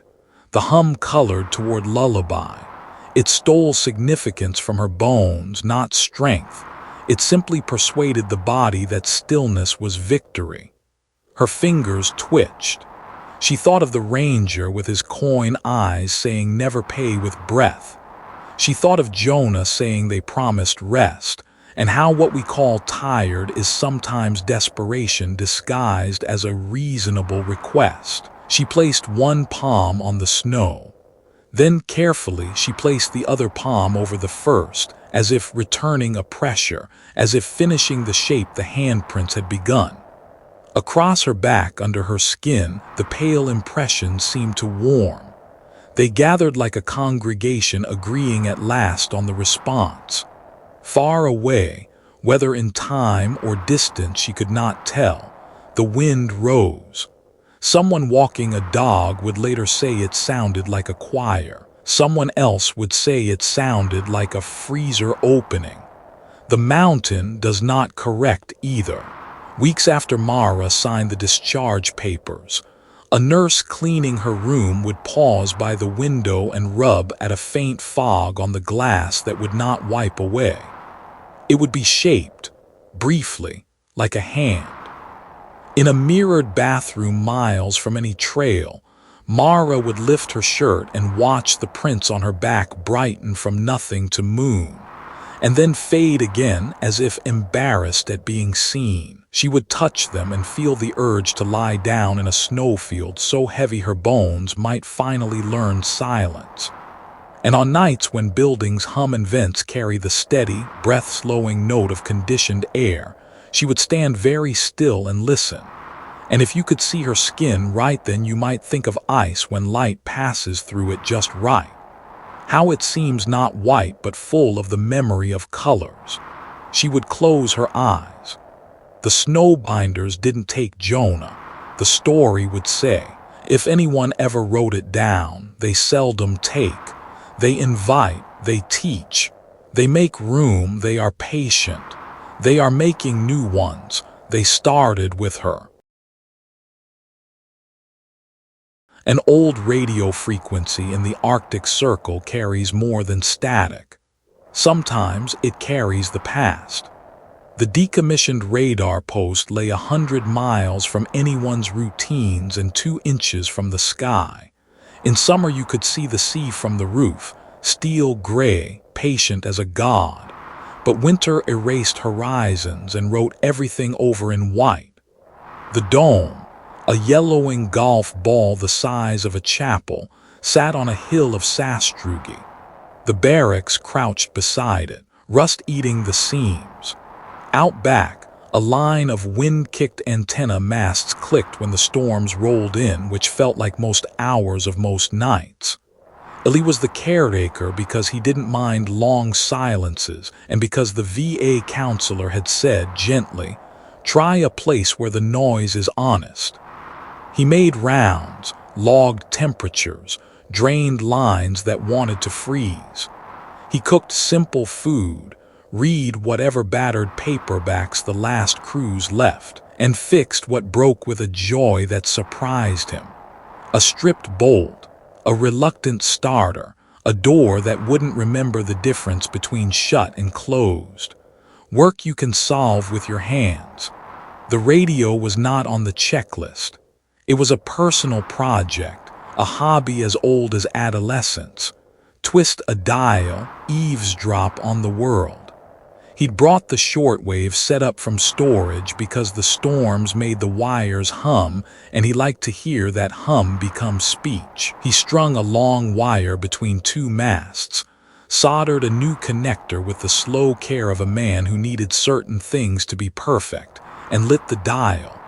The hum colored toward lullaby. It stole significance from her bones, not strength. It simply persuaded the body that stillness was victory. Her fingers twitched. She thought of the ranger with his coin eyes saying never pay with breath. She thought of Jonah saying they promised rest, and how what we call tired is sometimes desperation disguised as a reasonable request. She placed one palm on the snow. Then carefully she placed the other palm over the first, as if returning a pressure, as if finishing the shape the handprints had begun. Across her back, under her skin, the pale impressions seemed to warm. They gathered like a congregation agreeing at last on the response. Far away, whether in time or distance she could not tell, the wind rose. Someone walking a dog would later say it sounded like a choir. Someone else would say it sounded like a freezer opening. The mountain does not correct either. Weeks after Mara signed the discharge papers, a nurse cleaning her room would pause by the window and rub at a faint fog on the glass that would not wipe away. It would be shaped, briefly, like a hand. In a mirrored bathroom miles from any trail, Mara would lift her shirt and watch the prints on her back brighten from nothing to moon, and then fade again as if embarrassed at being seen. She would touch them and feel the urge to lie down in a snowfield so heavy her bones might finally learn silence. And on nights when buildings hum and vents carry the steady, breath-slowing note of conditioned air, she would stand very still and listen. And if you could see her skin right then, you might think of ice when light passes through it just right. How it seems not white but full of the memory of colors. She would close her eyes. The Snowbinders didn't take Jonah, the story would say. If anyone ever wrote it down, they seldom take. They invite, they teach. They make room, they are patient. They are making new ones. They started with her. An old radio frequency in the Arctic Circle carries more than static. Sometimes it carries the past. The decommissioned radar post lay 100 miles from anyone's routines and 2 inches from the sky. In summer you could see the sea from the roof, steel gray, patient as a god. But winter erased horizons and wrote everything over in white. The dome, a yellowing golf ball the size of a chapel, sat on a hill of sastrugi. The barracks crouched beside it, rust eating the seams. Out back, a line of wind-kicked antenna masts clicked when the storms rolled in, which felt like most hours of most nights. Eli was the caretaker because he didn't mind long silences, and because the VA counselor had said gently, "Try a place where the noise is honest." He made rounds, logged temperatures, drained lines that wanted to freeze. He cooked simple food, read whatever battered paperbacks the last crews left, and fixed what broke with a joy that surprised him. A stripped bolt, a reluctant starter, a door that wouldn't remember the difference between shut and closed. Work you can solve with your hands. The radio was not on the checklist. It was a personal project, a hobby as old as adolescence. Twist a dial, eavesdrop on the world. He'd brought the shortwave set up from storage because the storms made the wires hum, and he liked to hear that hum become speech. He strung a long wire between two masts, soldered a new connector with the slow care of a man who needed certain things to be perfect, and lit the dial.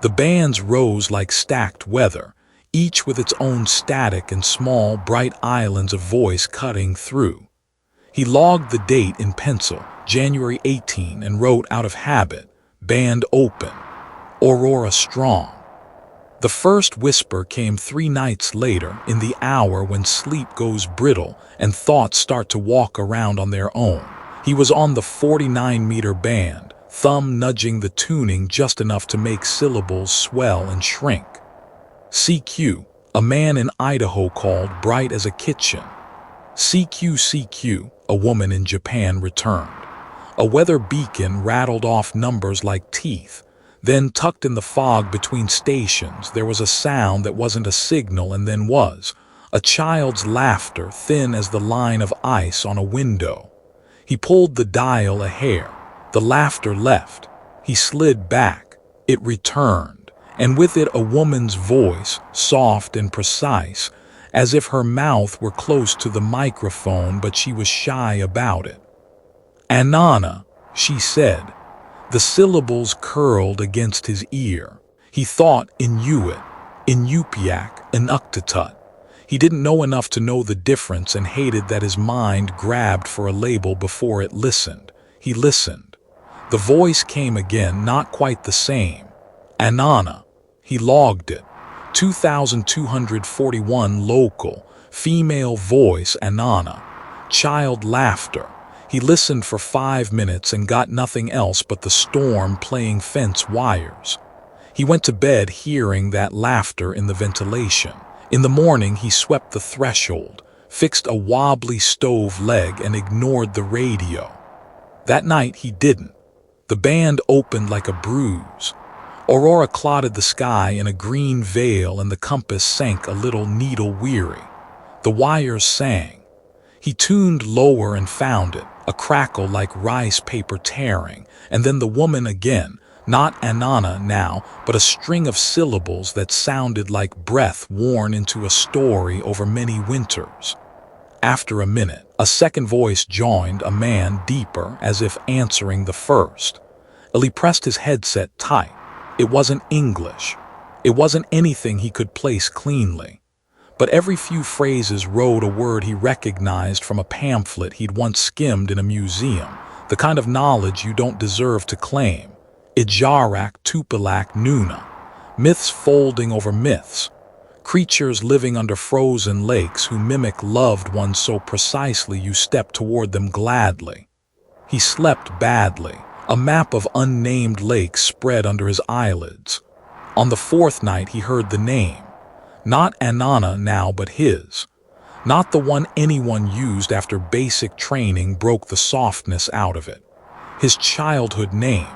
The bands rose like stacked weather, each with its own static and small, bright islands of voice cutting through. He logged the date in pencil, January 18, and wrote out of habit, band open, Aurora strong. The first whisper came 3 nights later, in the hour when sleep goes brittle and thoughts start to walk around on their own. He was on the 49-meter band, thumb nudging the tuning just enough to make syllables swell and shrink. CQ, a man in Idaho called, bright as a kitchen. CQ, CQ, a woman in Japan returned. A weather beacon rattled off numbers like teeth. Then, tucked in the fog between stations, there was a sound that wasn't a signal and then was. A child's laughter, thin as the line of ice on a window. He pulled the dial a hair. The laughter left. He slid back. It returned, and with it a woman's voice, soft and precise, as if her mouth were close to the microphone but she was shy about it. "Anana," she said. The syllables curled against his ear. He thought Inuit, Inupiaq, Inuktitut. He didn't know enough to know the difference and hated that his mind grabbed for a label before it listened. He listened. The voice came again, not quite the same. Anana. He logged it. 2241 local, female voice Anana. Child laughter. He listened for 5 minutes and got nothing else but the storm playing fence wires. He went to bed hearing that laughter in the ventilation. In the morning he swept the threshold, fixed a wobbly stove leg and ignored the radio. That night he didn't. The band opened like a bruise. Aurora clotted the sky in a green veil and the compass sank a little needle-weary. The wires sang. He tuned lower and found it, a crackle like rice paper tearing, and then the woman again, not Anana now, but a string of syllables that sounded like breath worn into a story over many winters. After a minute, a second voice joined, a man deeper, as if answering the first. He pressed his headset tight. It wasn't English. It wasn't anything he could place cleanly. But every few phrases wrote a word he recognized from a pamphlet he'd once skimmed in a museum, the kind of knowledge you don't deserve to claim. Ijarak, Tupilak, Nuna. Myths folding over myths. Creatures living under frozen lakes who mimic loved ones so precisely you step toward them gladly. He slept badly. A map of unnamed lakes spread under his eyelids. On the 4th night he heard the name. Not Anana now, but his. Not the one anyone used after basic training broke the softness out of it. His childhood name.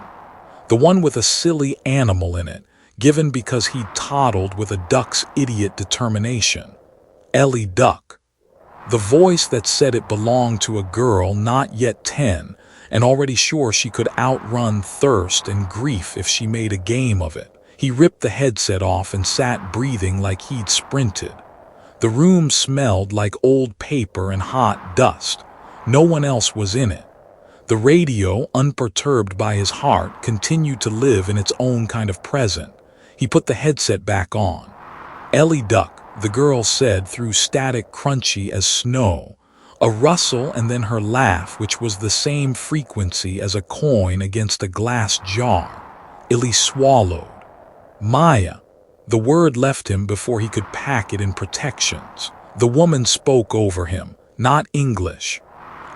The one with a silly animal in it, given because he'd toddled with a duck's idiot determination. Ellie Duck. The voice that said it belonged to a girl not yet 10, and already sure she could outrun thirst and grief if she made a game of it. He ripped the headset off and sat breathing like he'd sprinted. The room smelled like old paper and hot dust. No one else was in it. The radio, unperturbed by his heart, continued to live in its own kind of present. He put the headset back on. "Ellie Duck," the girl said through static crunchy as snow. A rustle and then her laugh, which was the same frequency as a coin against a glass jar. Illy swallowed. Maya. The word left him before he could pack it in protections. The woman spoke over him, not English.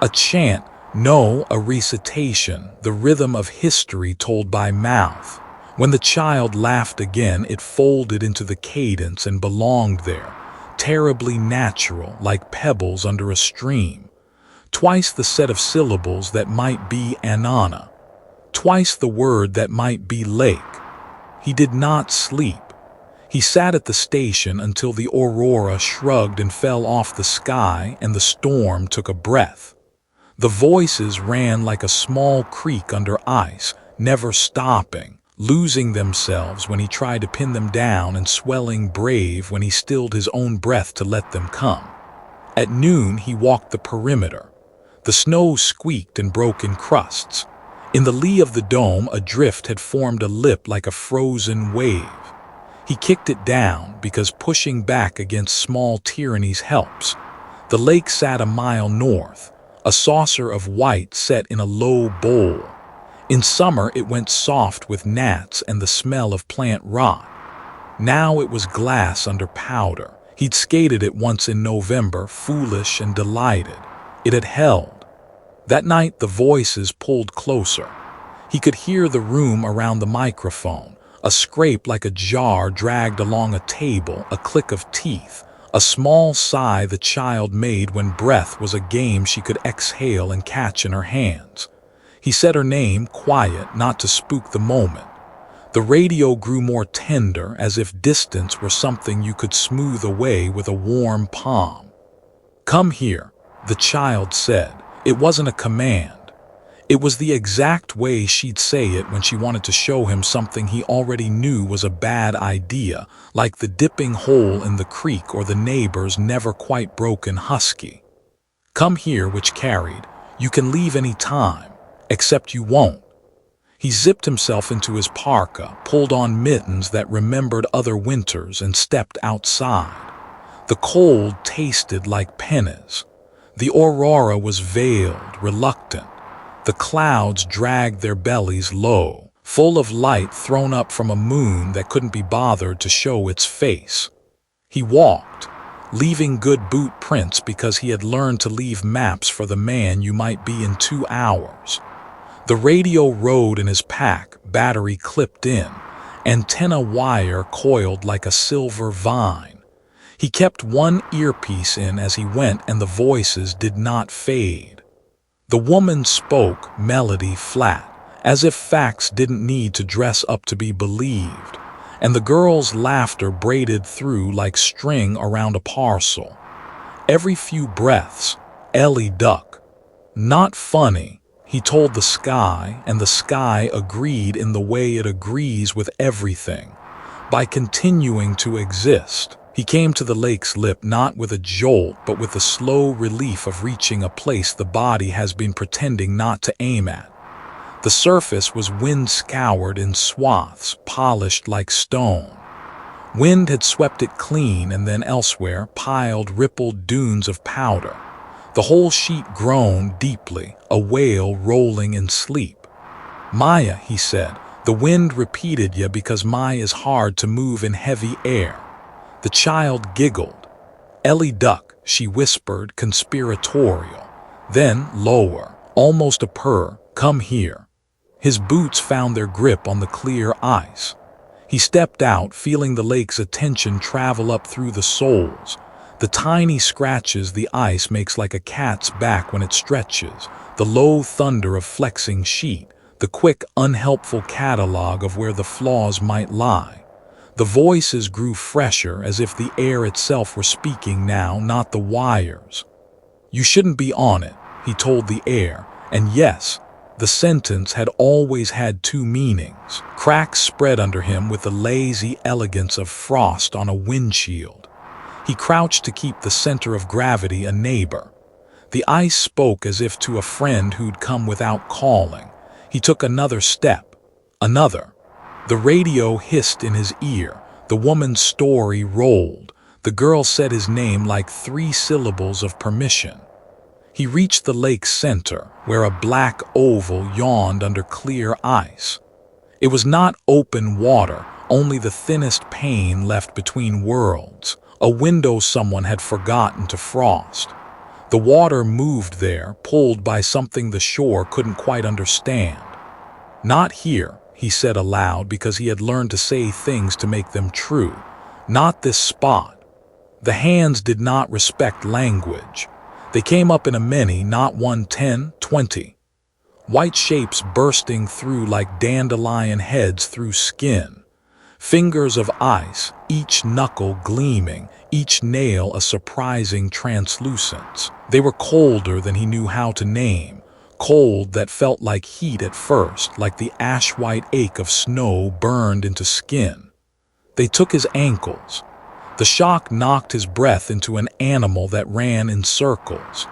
A chant, No, a recitation, the rhythm of history told by mouth. When the child laughed again, it folded into the cadence and belonged there, terribly natural, like pebbles under a stream. Twice the set of syllables that might be Anana, twice the word that might be lake. He did not sleep. He sat at the station until the Aurora shrugged and fell off the sky and the storm took a breath. The voices ran like a small creek under ice, never stopping, losing themselves when he tried to pin them down and swelling brave when he stilled his own breath to let them come. At noon he walked the perimeter. The snow squeaked and broke in crusts. In the lee of the dome, a drift had formed a lip like a frozen wave. He kicked it down because pushing back against small tyrannies helps. The lake sat a mile north, a saucer of white set in a low bowl. In summer it went soft with gnats and the smell of plant rot. Now it was glass under powder. He'd skated it once in November, foolish and delighted. It had held. That night the voices pulled closer. He could hear the room around the microphone, a scrape like a jar dragged along a table, a click of teeth, a small sigh the child made when breath was a game she could exhale and catch in her hands. He said her name, quiet, not to spook the moment. The radio grew more tender, as if distance were something you could smooth away with a warm palm. "Come here," the child said. It wasn't a command. It was the exact way she'd say it when she wanted to show him something he already knew was a bad idea, like the dipping hole in the creek or the neighbor's never-quite-broken husky. "Come here," which carried, "You can leave any time, except you won't." He zipped himself into his parka, pulled on mittens that remembered other winters, and stepped outside. The cold tasted like pennies. The Aurora was veiled, reluctant. The clouds dragged their bellies low, full of light thrown up from a moon that couldn't be bothered to show its face. He walked, leaving good boot prints because he had learned to leave maps for the man you might be in 2 hours. The radio rode in his pack, battery clipped in, antenna wire coiled like a silver vine. He kept one earpiece in as he went, and the voices did not fade. The woman spoke, melody flat, as if facts didn't need to dress up to be believed, and the girl's laughter braided through like string around a parcel. Every few breaths, "Ellie duck." "Not funny," he told the sky, and the sky agreed in the way it agrees with everything. By continuing to exist, he came to the lake's lip not with a jolt but with the slow relief of reaching a place the body has been pretending not to aim at. The surface was wind-scoured in swaths, polished like stone. Wind had swept it clean, and then elsewhere piled rippled dunes of powder. The whole sheet groaned deeply, a whale rolling in sleep. "Maya," he said. "The wind repeated ya because Maya is hard to move in heavy air." The child giggled. "Ellie duck," she whispered, conspiratorial. Then, lower, almost a purr, "Come here." His boots found their grip on the clear ice. He stepped out, feeling the lake's attention travel up through the soles. The tiny scratches the ice makes like a cat's back when it stretches, the low thunder of flexing sheet, the quick, unhelpful catalog of where the flaws might lie. The voices grew fresher, as if the air itself were speaking now, not the wires. "You shouldn't be on it," he told the air, and yes, the sentence had always had 2 meanings. Cracks spread under him with the lazy elegance of frost on a windshield. He crouched to keep the center of gravity a neighbor. The ice spoke as if to a friend who'd come without calling. He took another step, another. The radio hissed in his ear. The woman's story rolled. The girl said his name like 3 syllables of permission. He reached the lake's center, where a black oval yawned under clear ice. It was not open water, only the thinnest pane left between worlds, a window someone had forgotten to frost. The water moved there, pulled by something the shore couldn't quite understand. "Not here," he said aloud because he had learned to say things to make them true. "Not this spot." The hands did not respect language. They came up in a many, not 1, 10, 20. White shapes bursting through like dandelion heads through skin. Fingers of ice, each knuckle gleaming, each nail a surprising translucence. They were colder than he knew how to name, cold that felt like heat at first, like the ash-white ache of snow burned into skin. They took his ankles. The shock knocked his breath into an animal that ran in circles.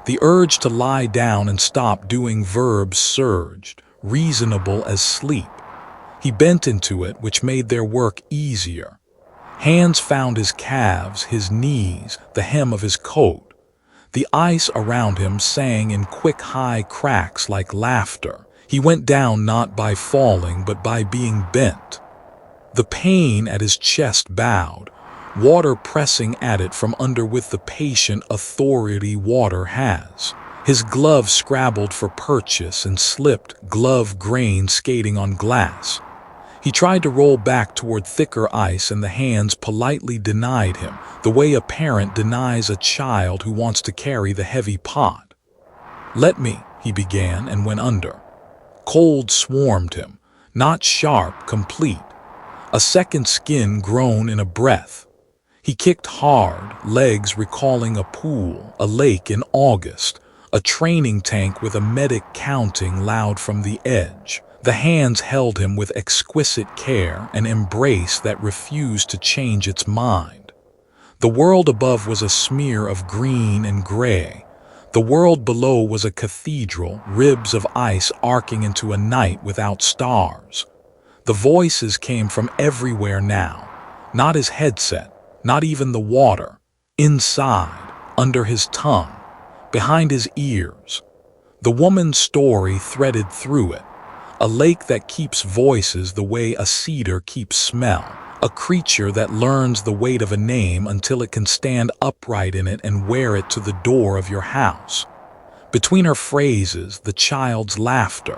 The urge to lie down and stop doing verbs surged, reasonable as sleep. He bent into it, which made their work easier. Hands found his calves, his knees, the hem of his coat. The ice around him sang in quick high cracks like laughter. He went down not by falling, but by being bent. The pain at his chest bowed, water pressing at it from under with the patient authority water has. His glove scrabbled for purchase and slipped, glove grain skating on glass. He tried to roll back toward thicker ice and the hands politely denied him, the way a parent denies a child who wants to carry the heavy pot. "Let me," he began and went under. Cold swarmed him, not sharp, complete. A second skin grown in a breath. He kicked hard, legs recalling a pool, a lake in August, a training tank with a medic counting loud from the edge. The hands held him with exquisite care, an embrace that refused to change its mind. The world above was a smear of green and gray. The world below was a cathedral, ribs of ice arcing into a night without stars. The voices came from everywhere now, not his headset, not even the water, inside, under his tongue, behind his ears. The woman's story threaded through it. A lake that keeps voices the way a cedar keeps smell. A creature that learns the weight of a name until it can stand upright in it and wear it to the door of your house. Between her phrases, the child's laughter.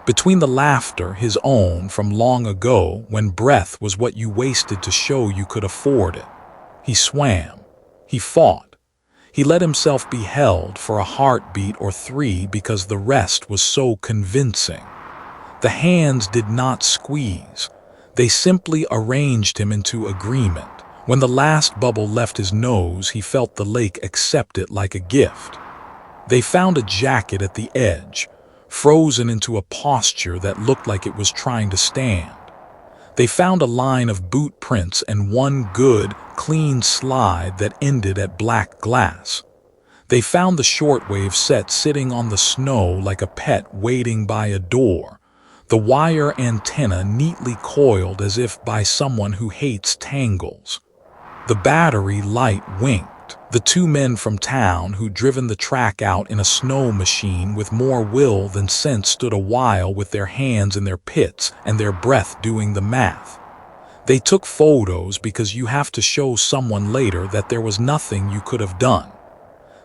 Between the laughter, his own from long ago when breath was what you wasted to show you could afford it. He swam. He fought. He let himself be held for a heartbeat or three because the rest was so convincing. The hands did not squeeze. They simply arranged him into agreement. When the last bubble left his nose, he felt the lake accept it like a gift. They found a jacket at the edge, frozen into a posture that looked like it was trying to stand. They found a line of boot prints and one good, clean slide that ended at black glass. They found the shortwave set sitting on the snow like a pet waiting by a door, the wire antenna neatly coiled as if by someone who hates tangles. The battery light winked. The two men from town who'd driven the track out in a snow machine with more will than sense stood a while with their hands in their pits and their breath doing the math. They took photos because you have to show someone later that there was nothing you could have done.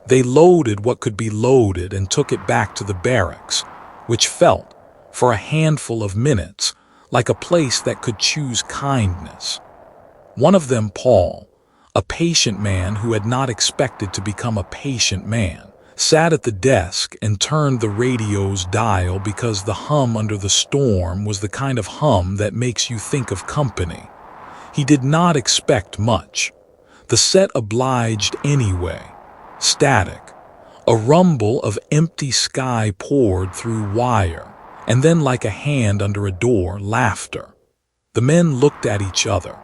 They loaded what could be loaded and took it back to the barracks, which felt, for a handful of minutes, like a place that could choose kindness. One of them, Paul, a patient man who had not expected to become a patient man, sat at the desk and turned the radio's dial because the hum under the storm was the kind of hum that makes you think of company. He did not expect much. The set obliged anyway. Static. A rumble of empty sky poured through wire. And then, like a hand under a door, laughter. The men looked at each other.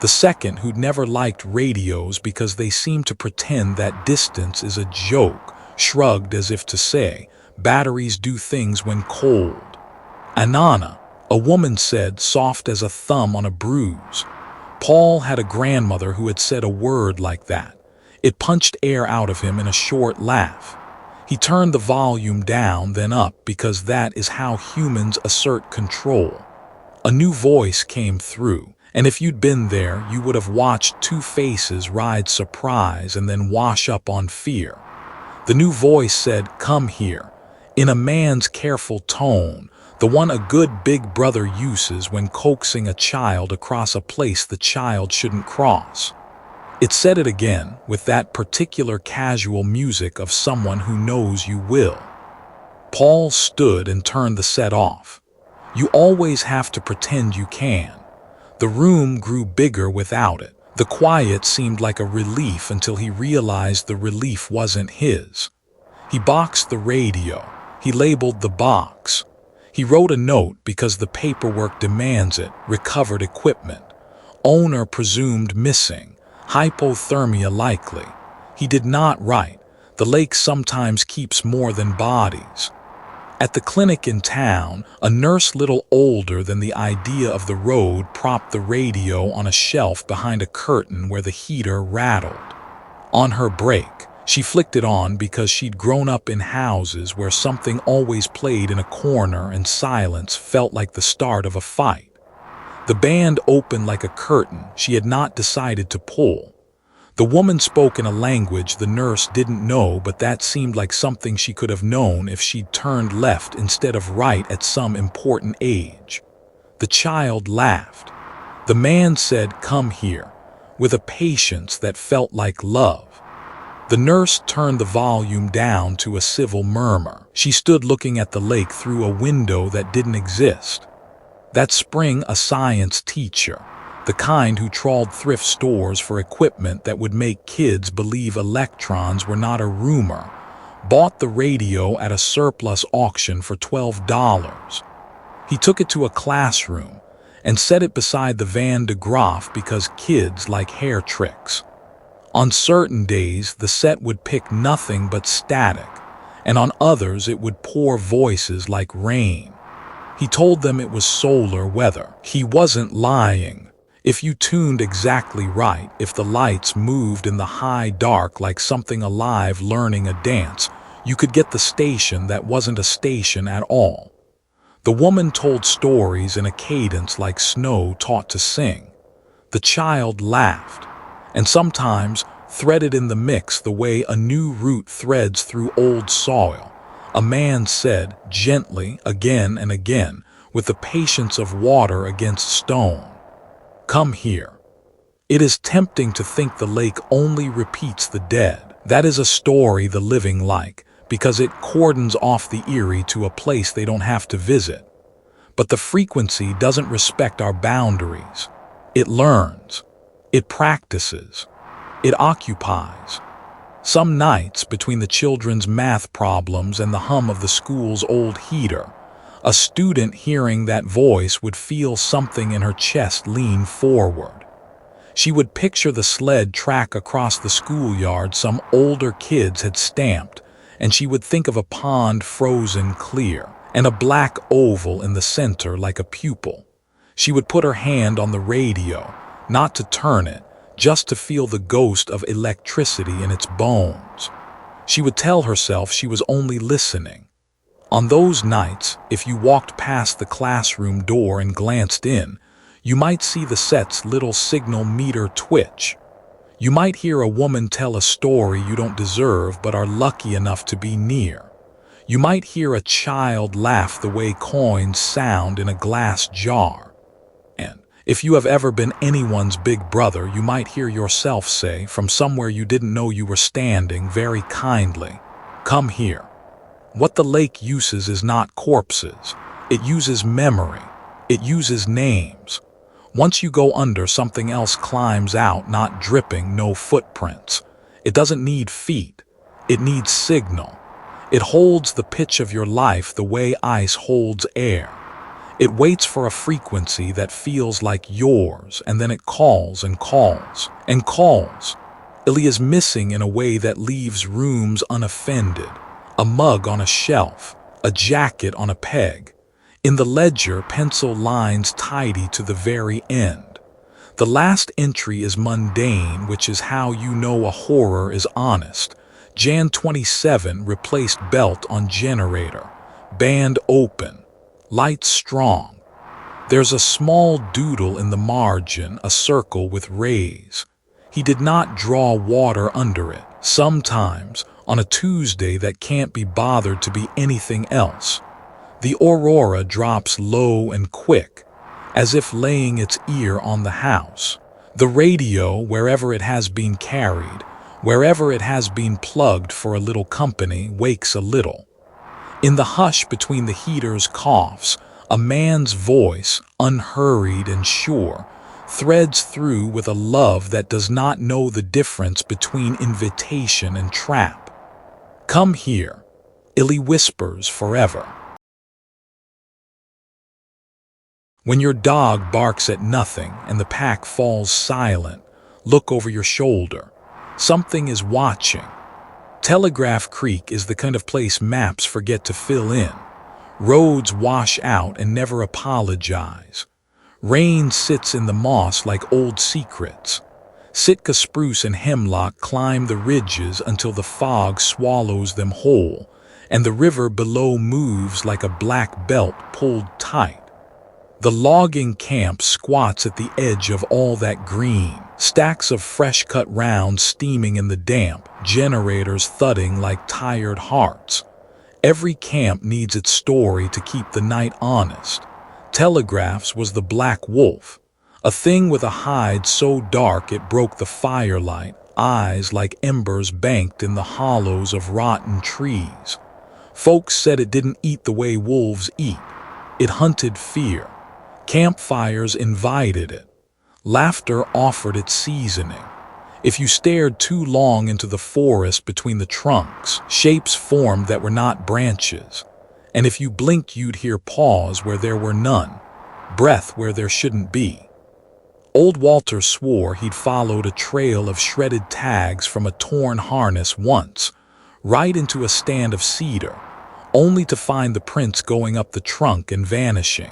The second, who'd never liked radios because they seemed to pretend that distance is a joke, shrugged as if to say, batteries do things when cold. "Anana," a woman said, soft as a thumb on a bruise. Paul had a grandmother who had said a word like that. It punched air out of him in a short laugh. He turned the volume down, then up, because that is how humans assert control. A new voice came through, and if you'd been there, you would have watched two faces ride surprise and then wash up on fear. The new voice said, "Come here," in a man's careful tone, the one a good big brother uses when coaxing a child across a place the child shouldn't cross. It said it again, with that particular casual music of someone who knows you will. Paul stood and turned the set off. You always have to pretend you can. The room grew bigger without it. The quiet seemed like a relief until he realized the relief wasn't his. He boxed the radio. He labeled the box. He wrote a note because the paperwork demands it, recovered equipment. Owner presumed missing. Hypothermia likely. He did not write. The lake sometimes keeps more than bodies. At the clinic in town, a nurse little older than the idea of the road propped the radio on a shelf behind a curtain where the heater rattled. On her break, she flicked it on because she'd grown up in houses where something always played in a corner and silence felt like the start of a fight. The band opened like a curtain she had not decided to pull. The woman spoke in a language the nurse didn't know, but that seemed like something she could have known if she'd turned left instead of right at some important age. The child laughed. The man said, "Come here," with a patience that felt like love. The nurse turned the volume down to a civil murmur. She stood looking at the lake through a window that didn't exist. That spring, a science teacher, the kind who trawled thrift stores for equipment that would make kids believe electrons were not a rumor, bought the radio at a surplus auction for $12. He took it to a classroom and set it beside the Van de Graaff because kids like hair tricks. On certain days, the set would pick nothing but static, and on others it would pour voices like rain. He told them it was solar weather. He wasn't lying. If you tuned exactly right, if the lights moved in the high dark like something alive learning a dance, you could get the station that wasn't a station at all. The woman told stories in a cadence like snow taught to sing. The child laughed, and sometimes threaded in the mix the way a new root threads through old soil. A man said, gently, again and again, with the patience of water against stone, "Come here." It is tempting to think the lake only repeats the dead. That is a story the living like, because it cordons off the eerie to a place they don't have to visit. But the frequency doesn't respect our boundaries. It learns. It practices. It occupies. Some nights, between the children's math problems and the hum of the school's old heater, a student hearing that voice would feel something in her chest lean forward. She would picture the sled track across the schoolyard some older kids had stamped, and she would think of a pond frozen clear, and a black oval in the center like a pupil. She would put her hand on the radio, not to turn it, just to feel the ghost of electricity in its bones. She would tell herself she was only listening. On those nights, if you walked past the classroom door and glanced in, you might see the set's little signal meter twitch. You might hear a woman tell a story you don't deserve but are lucky enough to be near. You might hear a child laugh the way coins sound in a glass jar. And if you have ever been anyone's big brother, you might hear yourself say, from somewhere you didn't know you were standing, very kindly, "Come here." What the lake uses is not corpses. It uses memory. It uses names. Once you go under, something else climbs out, not dripping, no footprints. It doesn't need feet. It needs signal. It holds the pitch of your life the way ice holds air. It waits for a frequency that feels like yours, and then it calls and calls and calls. Illy is missing in a way that leaves rooms unoffended. A mug on a shelf, a jacket on a peg. In the ledger, pencil lines tidy to the very end. The last entry is mundane, which is how you know a horror is honest. Jan 27 replaced belt on generator. Band open. Lights strong. There's a small doodle in the margin, a circle with rays. He did not draw water under it. Sometimes, on a Tuesday that can't be bothered to be anything else, the Aurora drops low and quick, as if laying its ear on the house. The radio, wherever it has been carried, wherever it has been plugged for a little company, wakes a little. In the hush between the heater's coughs, a man's voice, unhurried and sure, threads through with a love that does not know the difference between invitation and trap. "Come here," Illy whispers forever. When your dog barks at nothing and the pack falls silent, look over your shoulder. Something is watching. Telegraph Creek is the kind of place maps forget to fill in. Roads wash out and never apologize. Rain sits in the moss like old secrets. Sitka spruce and hemlock climb the ridges until the fog swallows them whole, and the river below moves like a black belt pulled tight. The logging camp squats at the edge of all that green, stacks of fresh-cut rounds steaming in the damp, generators thudding like tired hearts. Every camp needs its story to keep the night honest. Telegraph's was the black wolf, a thing with a hide so dark it broke the firelight, eyes like embers banked in the hollows of rotten trees. Folks said it didn't eat the way wolves eat. It hunted fear. Campfires invited it. Laughter offered its seasoning. If you stared too long into the forest between the trunks, shapes formed that were not branches. And if you blinked, you'd hear paws where there were none, breath where there shouldn't be. Old Walter swore he'd followed a trail of shredded tags from a torn harness once, right into a stand of cedar, only to find the prints going up the trunk and vanishing,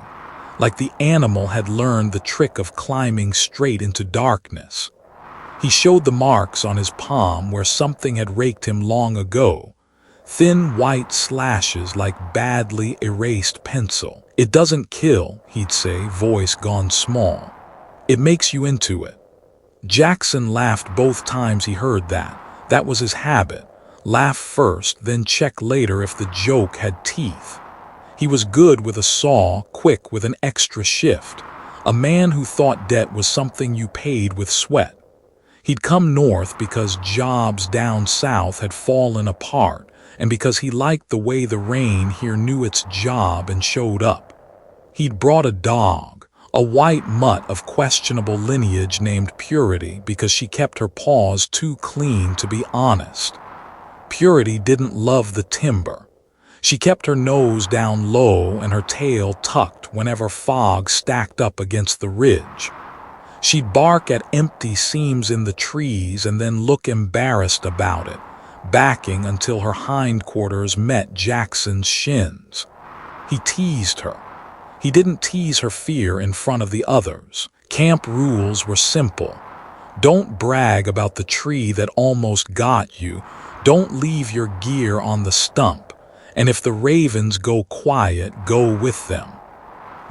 like the animal had learned the trick of climbing straight into darkness. He showed the marks on his palm where something had raked him long ago, thin white slashes like badly erased pencil. "It doesn't kill," he'd say, voice gone small. "It makes you into it." Jackson laughed both times he heard that. That was his habit. Laugh first, then check later if the joke had teeth. He was good with a saw, quick with an extra shift. A man who thought debt was something you paid with sweat. He'd come north because jobs down south had fallen apart, and because he liked the way the rain here knew its job and showed up. He'd brought a dog, a white mutt of questionable lineage named Purity, because she kept her paws too clean to be honest. Purity didn't love the timber. She kept her nose down low and her tail tucked whenever fog stacked up against the ridge. She'd bark at empty seams in the trees and then look embarrassed about it, backing until her hindquarters met Jackson's shins. He teased her. He didn't tease her fear in front of the others. Camp rules were simple. Don't brag about the tree that almost got you. Don't leave your gear on the stump. And if the ravens go quiet, go with them.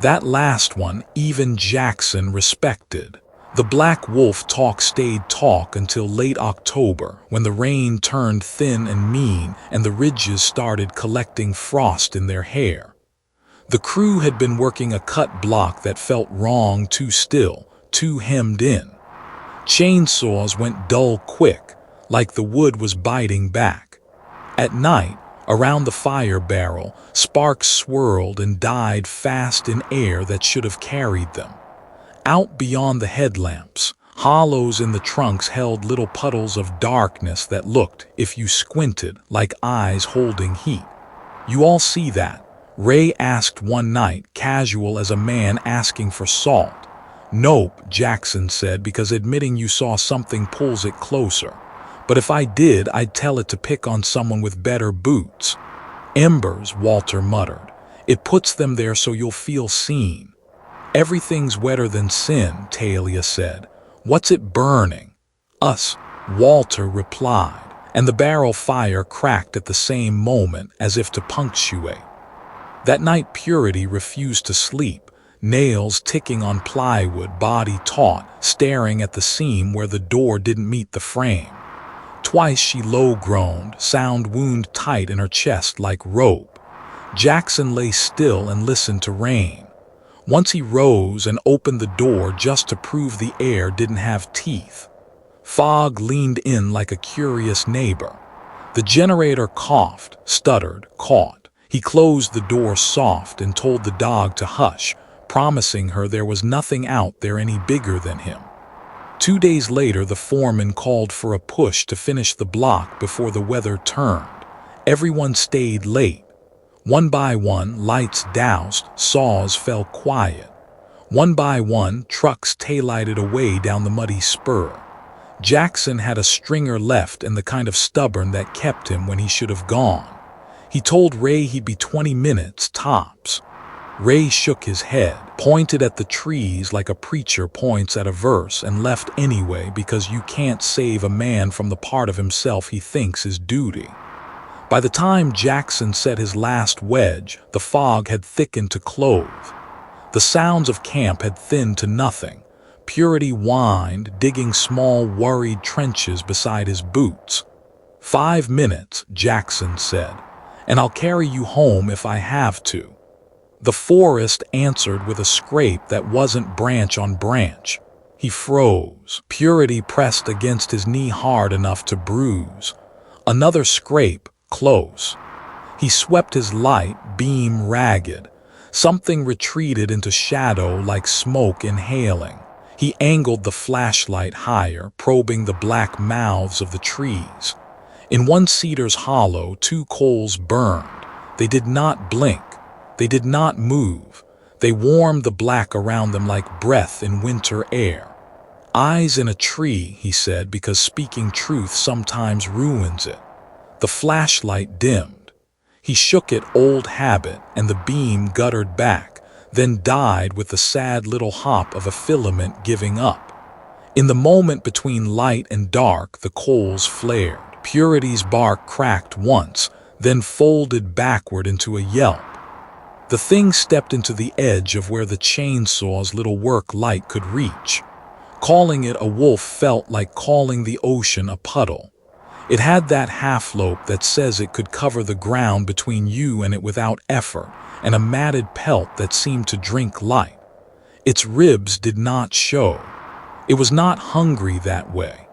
That last one, even Jackson respected. The black wolf talk stayed talk until late October, when the rain turned thin and mean and the ridges started collecting frost in their hair. The crew had been working a cut block that felt wrong, too still, too hemmed in. Chainsaws went dull quick, like the wood was biting back. At night, around the fire barrel, sparks swirled and died fast in air that should have carried them. Out beyond the headlamps, hollows in the trunks held little puddles of darkness that looked, if you squinted, like eyes holding heat. "You all see that?" Ray asked one night, casual as a man asking for salt. "Nope," Jackson said, "because admitting you saw something pulls it closer. But if I did, I'd tell it to pick on someone with better boots." "Embers," Walter muttered. "It puts them there so you'll feel seen." "Everything's wetter than sin," Talia said. "What's it burning?" "Us," Walter replied, and the barrel fire cracked at the same moment as if to punctuate. That night Purity refused to sleep, nails ticking on plywood, body taut, staring at the seam where the door didn't meet the frame. Twice she low-groaned, sound wound tight in her chest like rope. Jackson lay still and listened to rain. Once he rose and opened the door just to prove the air didn't have teeth. Fog leaned in like a curious neighbor. The generator coughed, stuttered, caught. He closed the door soft and told the dog to hush, promising her there was nothing out there any bigger than him. 2 days later, the foreman called for a push to finish the block before the weather turned. Everyone stayed late. One by one, lights doused, saws fell quiet. One by one, trucks taillighted away down the muddy spur. Jackson had a stringer left and the kind of stubborn that kept him when he should have gone. He told Ray he'd be 20 minutes, tops. Ray shook his head, pointed at the trees like a preacher points at a verse, and left anyway because you can't save a man from the part of himself he thinks is duty. By the time Jackson set his last wedge, the fog had thickened to clothe. The sounds of camp had thinned to nothing. Purity whined, digging small, worried trenches beside his boots. 5 minutes, Jackson said, and I'll carry you home if I have to. The forest answered with a scrape that wasn't branch on branch. He froze. Purity pressed against his knee hard enough to bruise. Another scrape, close. He swept his light, beam ragged. Something retreated into shadow like smoke inhaling. He angled the flashlight higher, probing the black mouths of the trees. In one cedar's hollow, 2 coals burned. They did not blink. They did not move. They warmed the black around them like breath in winter air. Eyes in a tree, he said, because speaking truth sometimes ruins it. The flashlight dimmed. He shook it, old habit, and the beam guttered back, then died with the sad little hop of a filament giving up. In the moment between light and dark, the coals flared. Purity's bark cracked once, then folded backward into a yelp. The thing stepped into the edge of where the chainsaw's little work light could reach. Calling it a wolf felt like calling the ocean a puddle. It had that half-lope that says it could cover the ground between you and it without effort, and a matted pelt that seemed to drink light. Its ribs did not show. It was not hungry that way.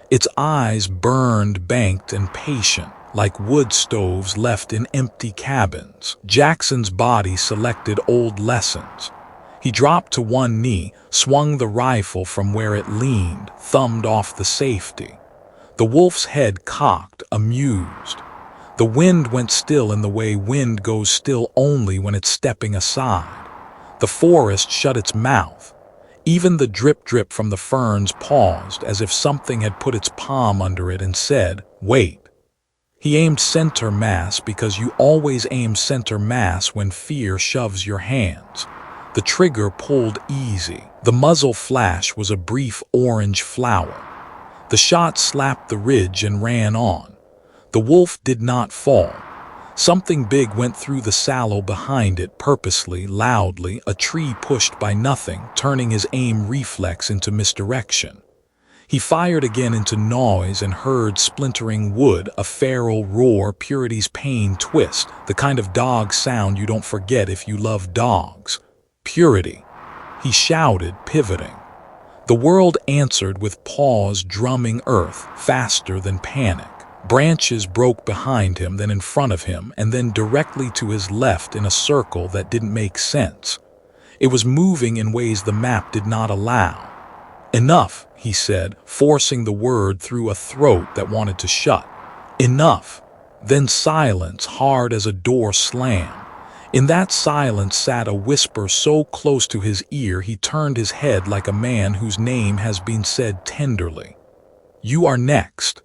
Its eyes burned, banked, and patient, like wood stoves left in empty cabins. Jackson's body selected old lessons. He dropped to one knee, swung the rifle from where it leaned, thumbed off the safety. The wolf's head cocked, amused. The wind went still in the way wind goes still only when it's stepping aside. The forest shut its mouth. Even the drip-drip from the ferns paused as if something had put its palm under it and said, "Wait." He aimed center mass because you always aim center mass when fear shoves your hands. The trigger pulled easy. The muzzle flash was a brief orange flower. The shot slapped the ridge and ran on. The wolf did not fall. Something big went through the sallow behind it purposely, loudly, a tree pushed by nothing, turning his aim reflex into misdirection. He fired again into noise and heard splintering wood, a feral roar, Purity's pain twist, the kind of dog sound you don't forget if you love dogs. Purity. He shouted, pivoting. The world answered with paws drumming earth, faster than panic. Branches broke behind him, then in front of him, and then directly to his left in a circle that didn't make sense. It was moving in ways the map did not allow. "Enough," he said, forcing the word through a throat that wanted to shut. "Enough." Then silence, hard as a door slam. In that silence sat a whisper so close to his ear he turned his head like a man whose name has been said tenderly. "You are next."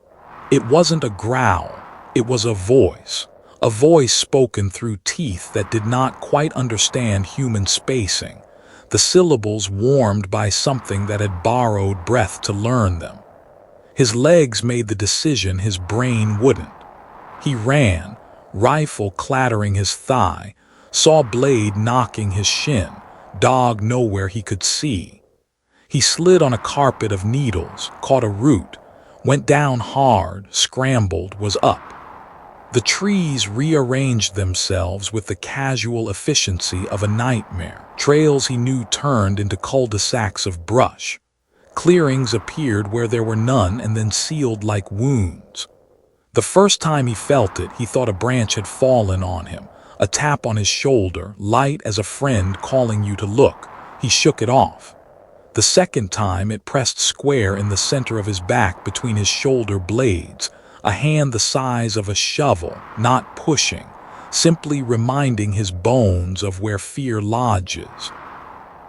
It wasn't a growl, it was a voice spoken through teeth that did not quite understand human spacing, the syllables warmed by something that had borrowed breath to learn them. His legs made the decision, his brain wouldn't. He ran, rifle clattering his thigh, saw blade knocking his shin, dog nowhere he could see. He slid on a carpet of needles, caught a root, went down hard, scrambled, was up. The trees rearranged themselves with the casual efficiency of a nightmare. Trails he knew turned into cul-de-sacs of brush. Clearings appeared where there were none and then sealed like wounds. The first time he felt it, he thought a branch had fallen on him, a tap on his shoulder, light as a friend calling you to look. He shook it off. The second time, it pressed square in the center of his back between his shoulder blades, a hand the size of a shovel, not pushing, simply reminding his bones of where fear lodges.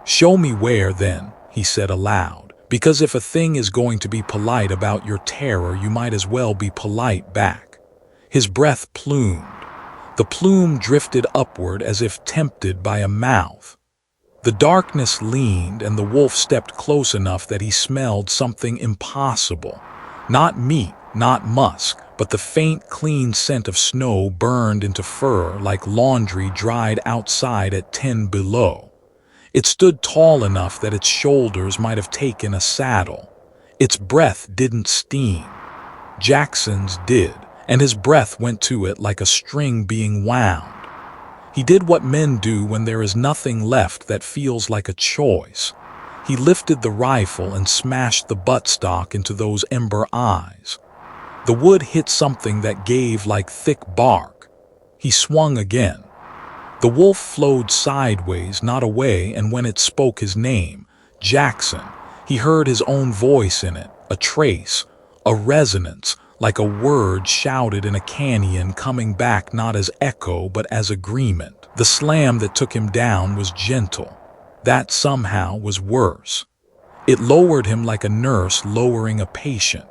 "Show me where, then," he said aloud, "because if a thing is going to be polite about your terror, you might as well be polite back." His breath plumed. The plume drifted upward as if tempted by a mouth. The darkness leaned, and the wolf stepped close enough that he smelled something impossible. Not meat, not musk, but the faint, clean scent of snow burned into fur like laundry dried outside at 10 below. It stood tall enough that its shoulders might have taken a saddle. Its breath didn't steam. Jackson's did, and his breath went to it like a string being wound. He did what men do when there is nothing left that feels like a choice. He lifted the rifle and smashed the buttstock into those ember eyes. The wood hit something that gave like thick bark. He swung again. The wolf flowed sideways, not away, and when it spoke his name, Jackson, he heard his own voice in it, a trace, a resonance, like a word shouted in a canyon coming back not as echo but as agreement. The slam that took him down was gentle. That somehow was worse. It lowered him like a nurse lowering a patient.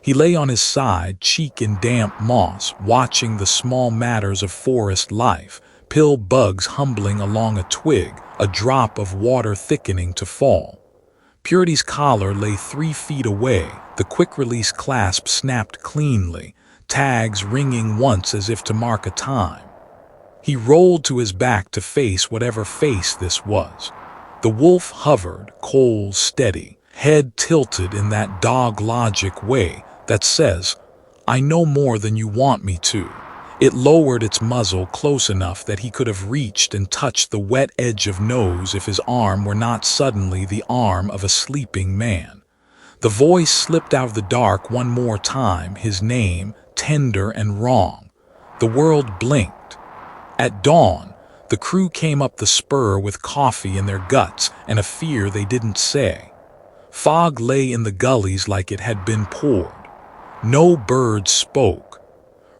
He lay on his side, cheek in damp moss, watching the small matters of forest life, pill bugs humbling along a twig, a drop of water thickening to fall. Purity's collar lay 3 feet away, the quick-release clasp snapped cleanly, tags ringing once as if to mark a time. He rolled to his back to face whatever face this was. The wolf hovered, cold, steady, head tilted in that dog-logic way that says, "I know more than you want me to." It lowered its muzzle close enough that he could have reached and touched the wet edge of nose if his arm were not suddenly the arm of a sleeping man. The voice slipped out of the dark one more time, his name, tender and wrong. The world blinked. At dawn, the crew came up the spur with coffee in their guts and a fear they didn't say. Fog lay in the gullies like it had been poured. No bird spoke.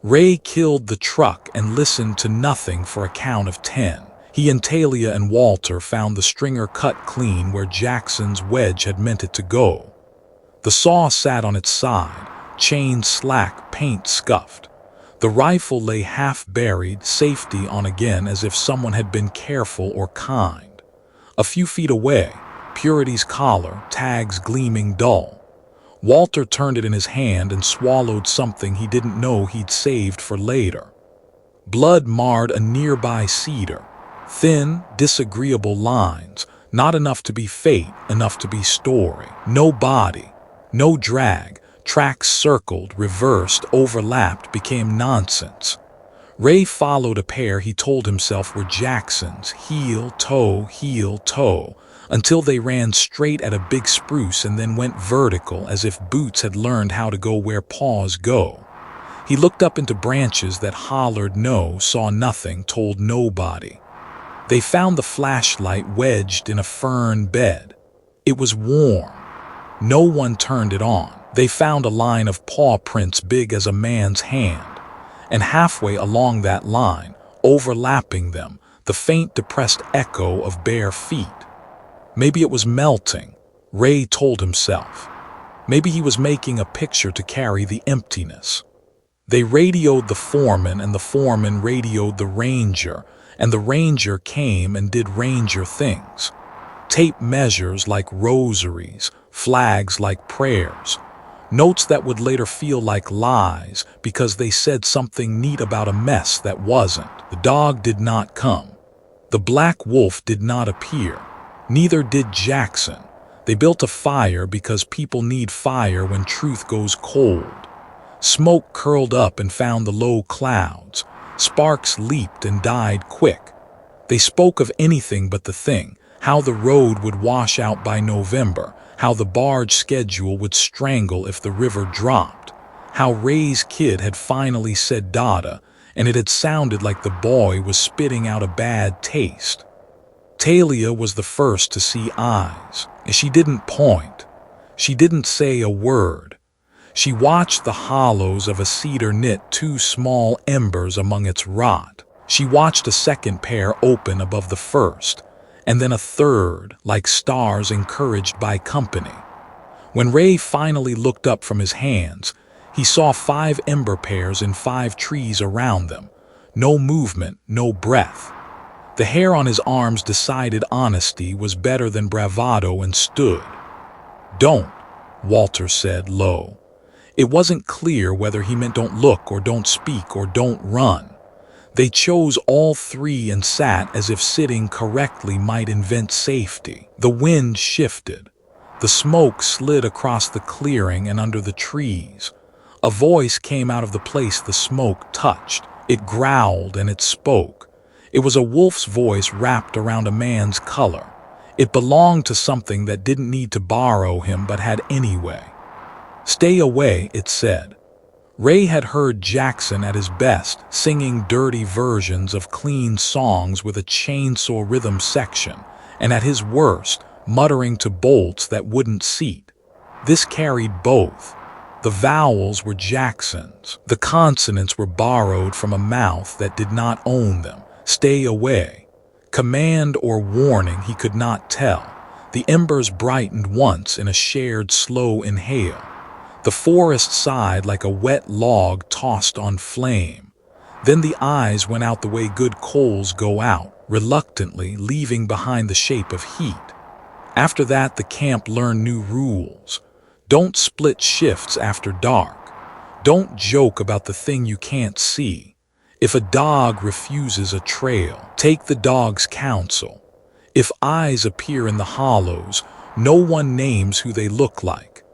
Ray killed the truck and listened to nothing for a count of 10. He and Talia and Walter found the stringer cut clean where Jackson's wedge had meant it to go. The saw sat on its side, chain slack, paint scuffed. The rifle lay half buried, safety on again as if someone had been careful or kind. A few feet away, Purity's collar, tags gleaming dull. Walter turned it in his hand and swallowed something he didn't know he'd saved for later. Blood marred a nearby cedar. Thin, disagreeable lines, not enough to be fate, enough to be story. No body, no drag. Tracks circled, reversed, overlapped, became nonsense. Ray followed a pair he told himself were Jackson's, heel, toe, until they ran straight at a big spruce and then went vertical as if boots had learned how to go where paws go. He looked up into branches that hollered no, saw nothing, told nobody. They found the flashlight wedged in a fern bed. It was warm. No one turned it on. They found a line of paw prints big as a man's hand, and halfway along that line, overlapping them, the faint depressed echo of bare feet. Maybe it was melting, Ray told himself. Maybe he was making a picture to carry the emptiness. They radioed the foreman, and the foreman radioed the ranger, and the ranger came and did ranger things. Tape measures like rosaries, flags like prayers, notes that would later feel like lies because they said something neat about a mess that wasn't. The dog did not come. The black wolf did not appear. Neither did Jackson. They built a fire because people need fire when truth goes cold. Smoke curled up and found the low clouds. Sparks leaped and died quick. They spoke of anything but the thing, how the road would wash out by November, how the barge schedule would strangle if the river dropped, how Ray's kid had finally said Dada, and it had sounded like the boy was spitting out a bad taste. Talia was the first to see eyes, and she didn't point. She didn't say a word. She watched the hollows of a cedar knit two small embers among its rot. She watched a second pair open above the first, and then a third, like stars encouraged by company. When Ray finally looked up from his hands, he saw 5 ember pairs in 5 trees around them. No movement, no breath. The hair on his arms decided honesty was better than bravado and stood. "Don't," Walter said low. It wasn't clear whether he meant don't look or don't speak or don't run. They chose all 3 and sat as if sitting correctly might invent safety. The wind shifted. The smoke slid across the clearing and under the trees. A voice came out of the place the smoke touched. It growled and it spoke. It was a wolf's voice wrapped around a man's color. It belonged to something that didn't need to borrow him but had anyway. "Stay away," it said. Ray had heard Jackson at his best, singing dirty versions of clean songs with a chainsaw rhythm section, and at his worst, muttering to bolts that wouldn't seat. This carried both. The vowels were Jackson's. The consonants were borrowed from a mouth that did not own them. Stay away. Command or warning he could not tell. The embers brightened once in a shared slow inhale. The forest sighed like a wet log tossed on flame. Then the eyes went out the way good coals go out, reluctantly leaving behind the shape of heat. After that, the camp learned new rules. Don't split shifts after dark. Don't joke about the thing you can't see. If a dog refuses a trail, take the dog's counsel. If eyes appear in the hollows, no one names who they look like.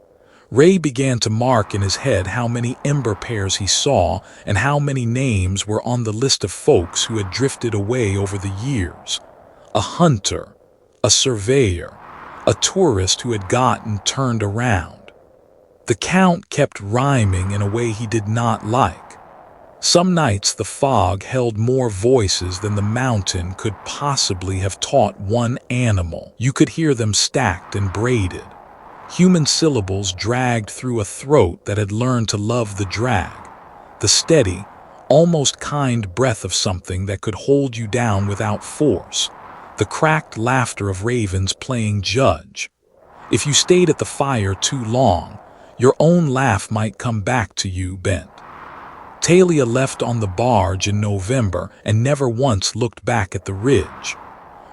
Ray began to mark in his head how many ember pairs he saw and how many names were on the list of folks who had drifted away over the years. A hunter, a surveyor, a tourist who had gotten turned around. The count kept rhyming in a way he did not like. Some nights the fog held more voices than the mountain could possibly have taught one animal. You could hear them stacked and braided. Human syllables dragged through a throat that had learned to love the drag. The steady, almost kind breath of something that could hold you down without force. The cracked laughter of ravens playing judge. If you stayed at the fire too long, your own laugh might come back to you bent. Talia left on the barge in November and never once looked back at the ridge.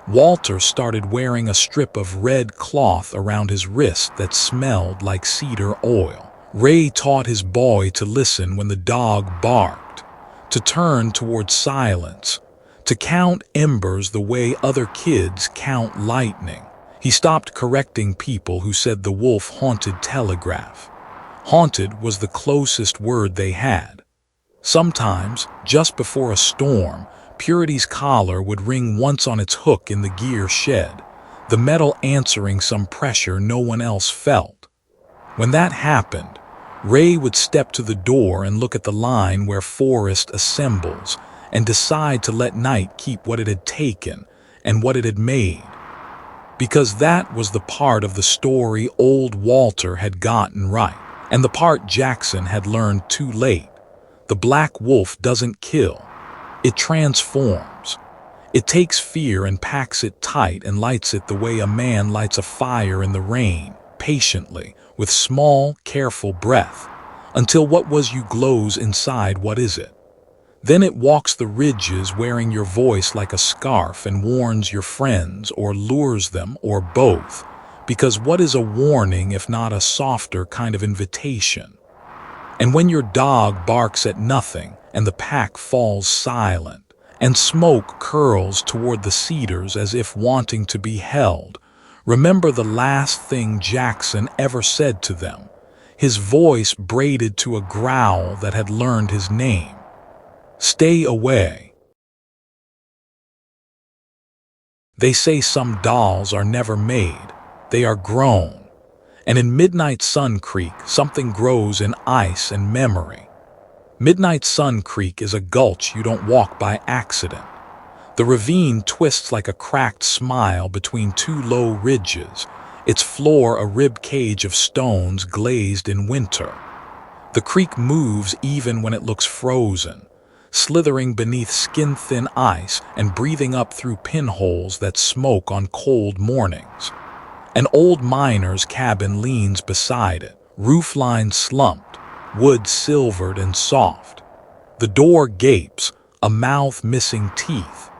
Walter started wearing a strip of red cloth around his wrist that smelled like cedar oil. Ray taught his boy to listen when the dog barked, to turn toward silence, to count embers the way other kids count lightning. He stopped correcting people who said the wolf haunted Telegraph. Haunted was the closest word they had. Sometimes, just before a storm, Purity's collar would ring once on its hook in the gear shed, the metal answering some pressure no one else felt. When that happened, Ray would step to the door and look at the line where forest assembles and decide to let night keep what it had taken and what it had made. Because that was the part of the story old Walter had gotten right, and the part Jackson had learned too late. The black wolf doesn't kill. It transforms. It takes fear and packs it tight and lights it the way a man lights a fire in the rain, patiently, with small, careful breath, until what was you glows inside what is it. Then it walks the ridges wearing your voice like a scarf and warns your friends or lures them or both, because what is a warning if not a softer kind of invitation? And when your dog barks at nothing and the pack falls silent, and smoke curls toward the cedars as if wanting to be held. Remember the last thing Jackson ever said to them, his voice braided to a growl that had learned his name. Stay away. They say some dolls are never made, they are grown. And in Midnight Sun Creek, something grows in ice and memory. Midnight Sun Creek is a gulch you don't walk by accident. The ravine twists like a cracked smile between two low ridges, its floor a rib cage of stones glazed in winter. The creek moves even when it looks frozen, slithering beneath skin-thin ice and breathing up through pinholes that smoke on cold mornings. An old miner's cabin leans beside it, roofline slumped, wood silvered and soft. The door gapes, a mouth missing teeth.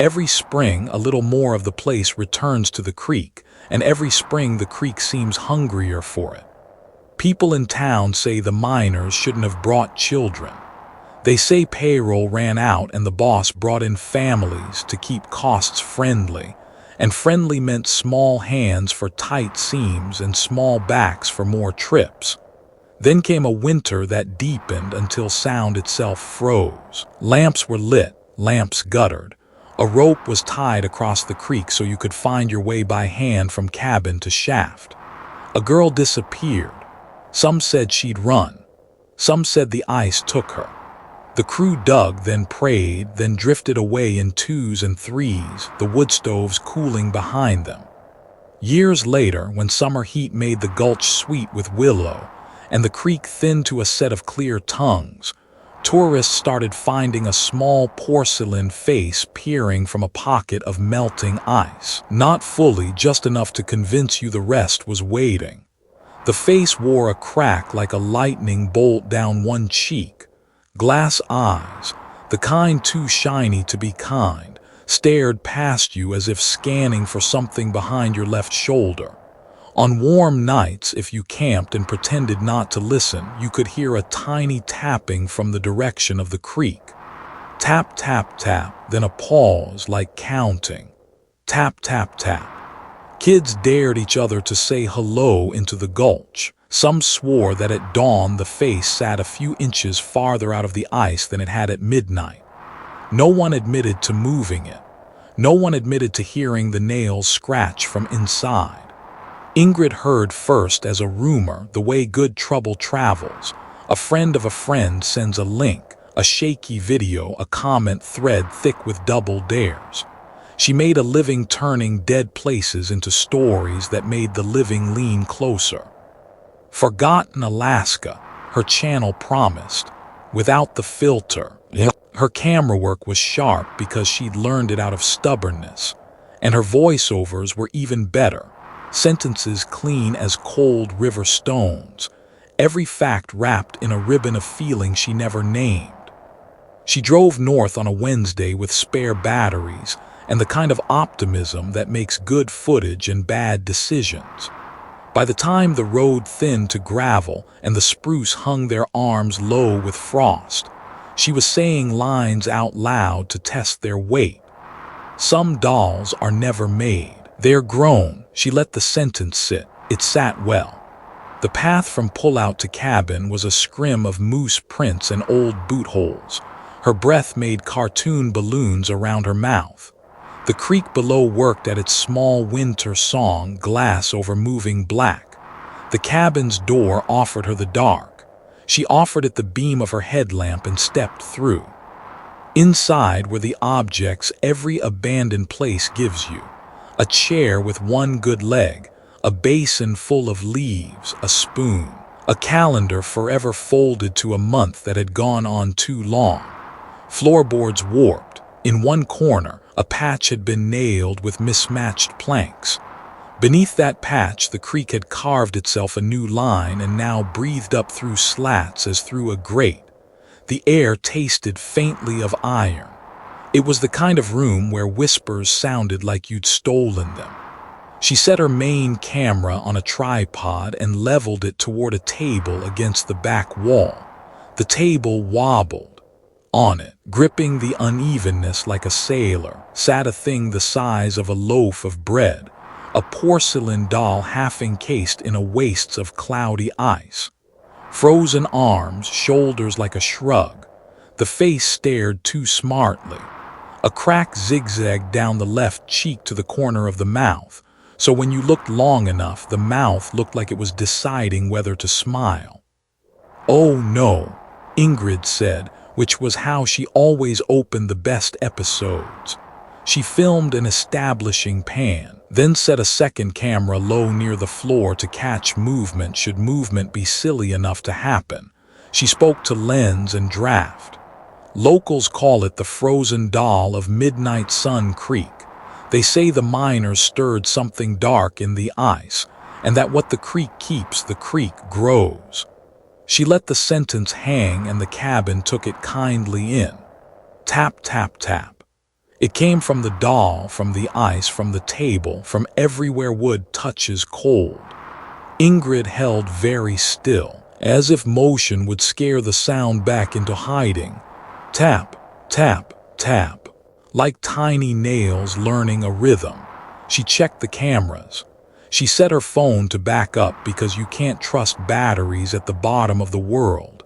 Every spring, a little more of the place returns to the creek, and every spring the creek seems hungrier for it. People in town say the miners shouldn't have brought children. They say payroll ran out and the boss brought in families to keep costs friendly, and friendly meant small hands for tight seams and small backs for more trips. Then came a winter that deepened until sound itself froze. Lamps were lit, lamps guttered. A rope was tied across the creek so you could find your way by hand from cabin to shaft. A girl disappeared. Some said she'd run. Some said the ice took her. The crew dug, then prayed, then drifted away in twos and threes, the wood stoves cooling behind them. Years later, when summer heat made the gulch sweet with willow, and the creek thinned to a set of clear tongues, tourists started finding a small porcelain face peering from a pocket of melting ice. Not fully, just enough to convince you the rest was waiting. The face wore a crack like a lightning bolt down one cheek. Glass eyes, the kind too shiny to be kind, stared past you as if scanning for something behind your left shoulder. On warm nights, if you camped and pretended not to listen, you could hear a tiny tapping from the direction of the creek. Tap, tap, tap, then a pause like counting. Tap, tap, tap. Kids dared each other to say hello into the gulch. Some swore that at dawn the face sat a few inches farther out of the ice than it had at midnight. No one admitted to moving it. No one admitted to hearing the nails scratch from inside. Ingrid heard first as a rumor, the way good trouble travels. A friend of a friend sends a link, a shaky video, a comment thread thick with double dares. She made a living turning dead places into stories that made the living lean closer. Forgotten Alaska, her channel promised, without the filter. Her camera work was sharp because she'd learned it out of stubbornness, and her voiceovers were even better, sentences clean as cold river stones, every fact wrapped in a ribbon of feeling she never named. She drove north on a Wednesday with spare batteries and the kind of optimism that makes good footage and bad decisions. By the time the road thinned to gravel and the spruce hung their arms low with frost, she was saying lines out loud to test their weight. Some dolls are never made. They're grown. She let the sentence sit. It sat well. The path from pullout to cabin was a scrim of moose prints and old boot holes. Her breath made cartoon balloons around her mouth. The creek below worked at its small winter song, glass over moving black. The cabin's door offered her the dark. She offered it the beam of her headlamp and stepped through. Inside were the objects every abandoned place gives you. A chair with one good leg, a basin full of leaves, a spoon, a calendar forever folded to a month that had gone on too long. Floorboards warped. In one corner, a patch had been nailed with mismatched planks. Beneath that patch, the creek had carved itself a new line and now breathed up through slats as through a grate. The air tasted faintly of iron. It was the kind of room where whispers sounded like you'd stolen them. She set her main camera on a tripod and leveled it toward a table against the back wall. The table wobbled. On it, gripping the unevenness like a sailor, sat a thing the size of a loaf of bread, a porcelain doll half encased in a waste of cloudy ice. Frozen arms, shoulders like a shrug. The face stared too smartly. A crack zigzagged down the left cheek to the corner of the mouth, so when you looked long enough, the mouth looked like it was deciding whether to smile. "Oh no," Ingrid said, which was how she always opened the best episodes. She filmed an establishing pan, then set a second camera low near the floor to catch movement should movement be silly enough to happen. She spoke to lens and draft. Locals call it the frozen doll of Midnight Sun Creek. They say the miners stirred something dark in the ice, and that what the creek keeps, the creek grows. She let the sentence hang and the cabin took it kindly in. Tap, tap, tap. It came from the doll, from the ice, from the table, from everywhere wood touches cold. Ingrid held very still, as if motion would scare the sound back into hiding. Tap, tap, tap. Like tiny nails learning a rhythm. She checked the cameras. She set her phone to back up because you can't trust batteries at the bottom of the world.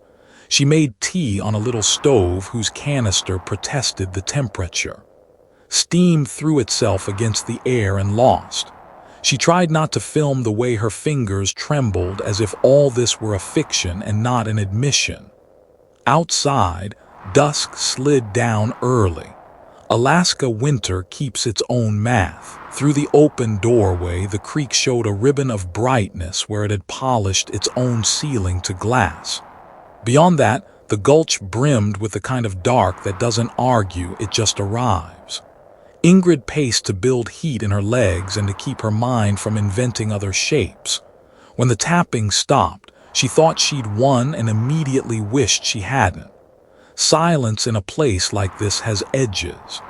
She made tea on a little stove whose canister protested the temperature. Steam threw itself against the air and lost. She tried not to film the way her fingers trembled as if all this were a fiction and not an admission. Outside, dusk slid down early. Alaska winter keeps its own math. Through the open doorway, the creek showed a ribbon of brightness where it had polished its own ceiling to glass. Beyond that, the gulch brimmed with the kind of dark that doesn't argue, it just arrives. Ingrid paced to build heat in her legs and to keep her mind from inventing other shapes. When the tapping stopped, she thought she'd won and immediately wished she hadn't. Silence in a place like this has edges.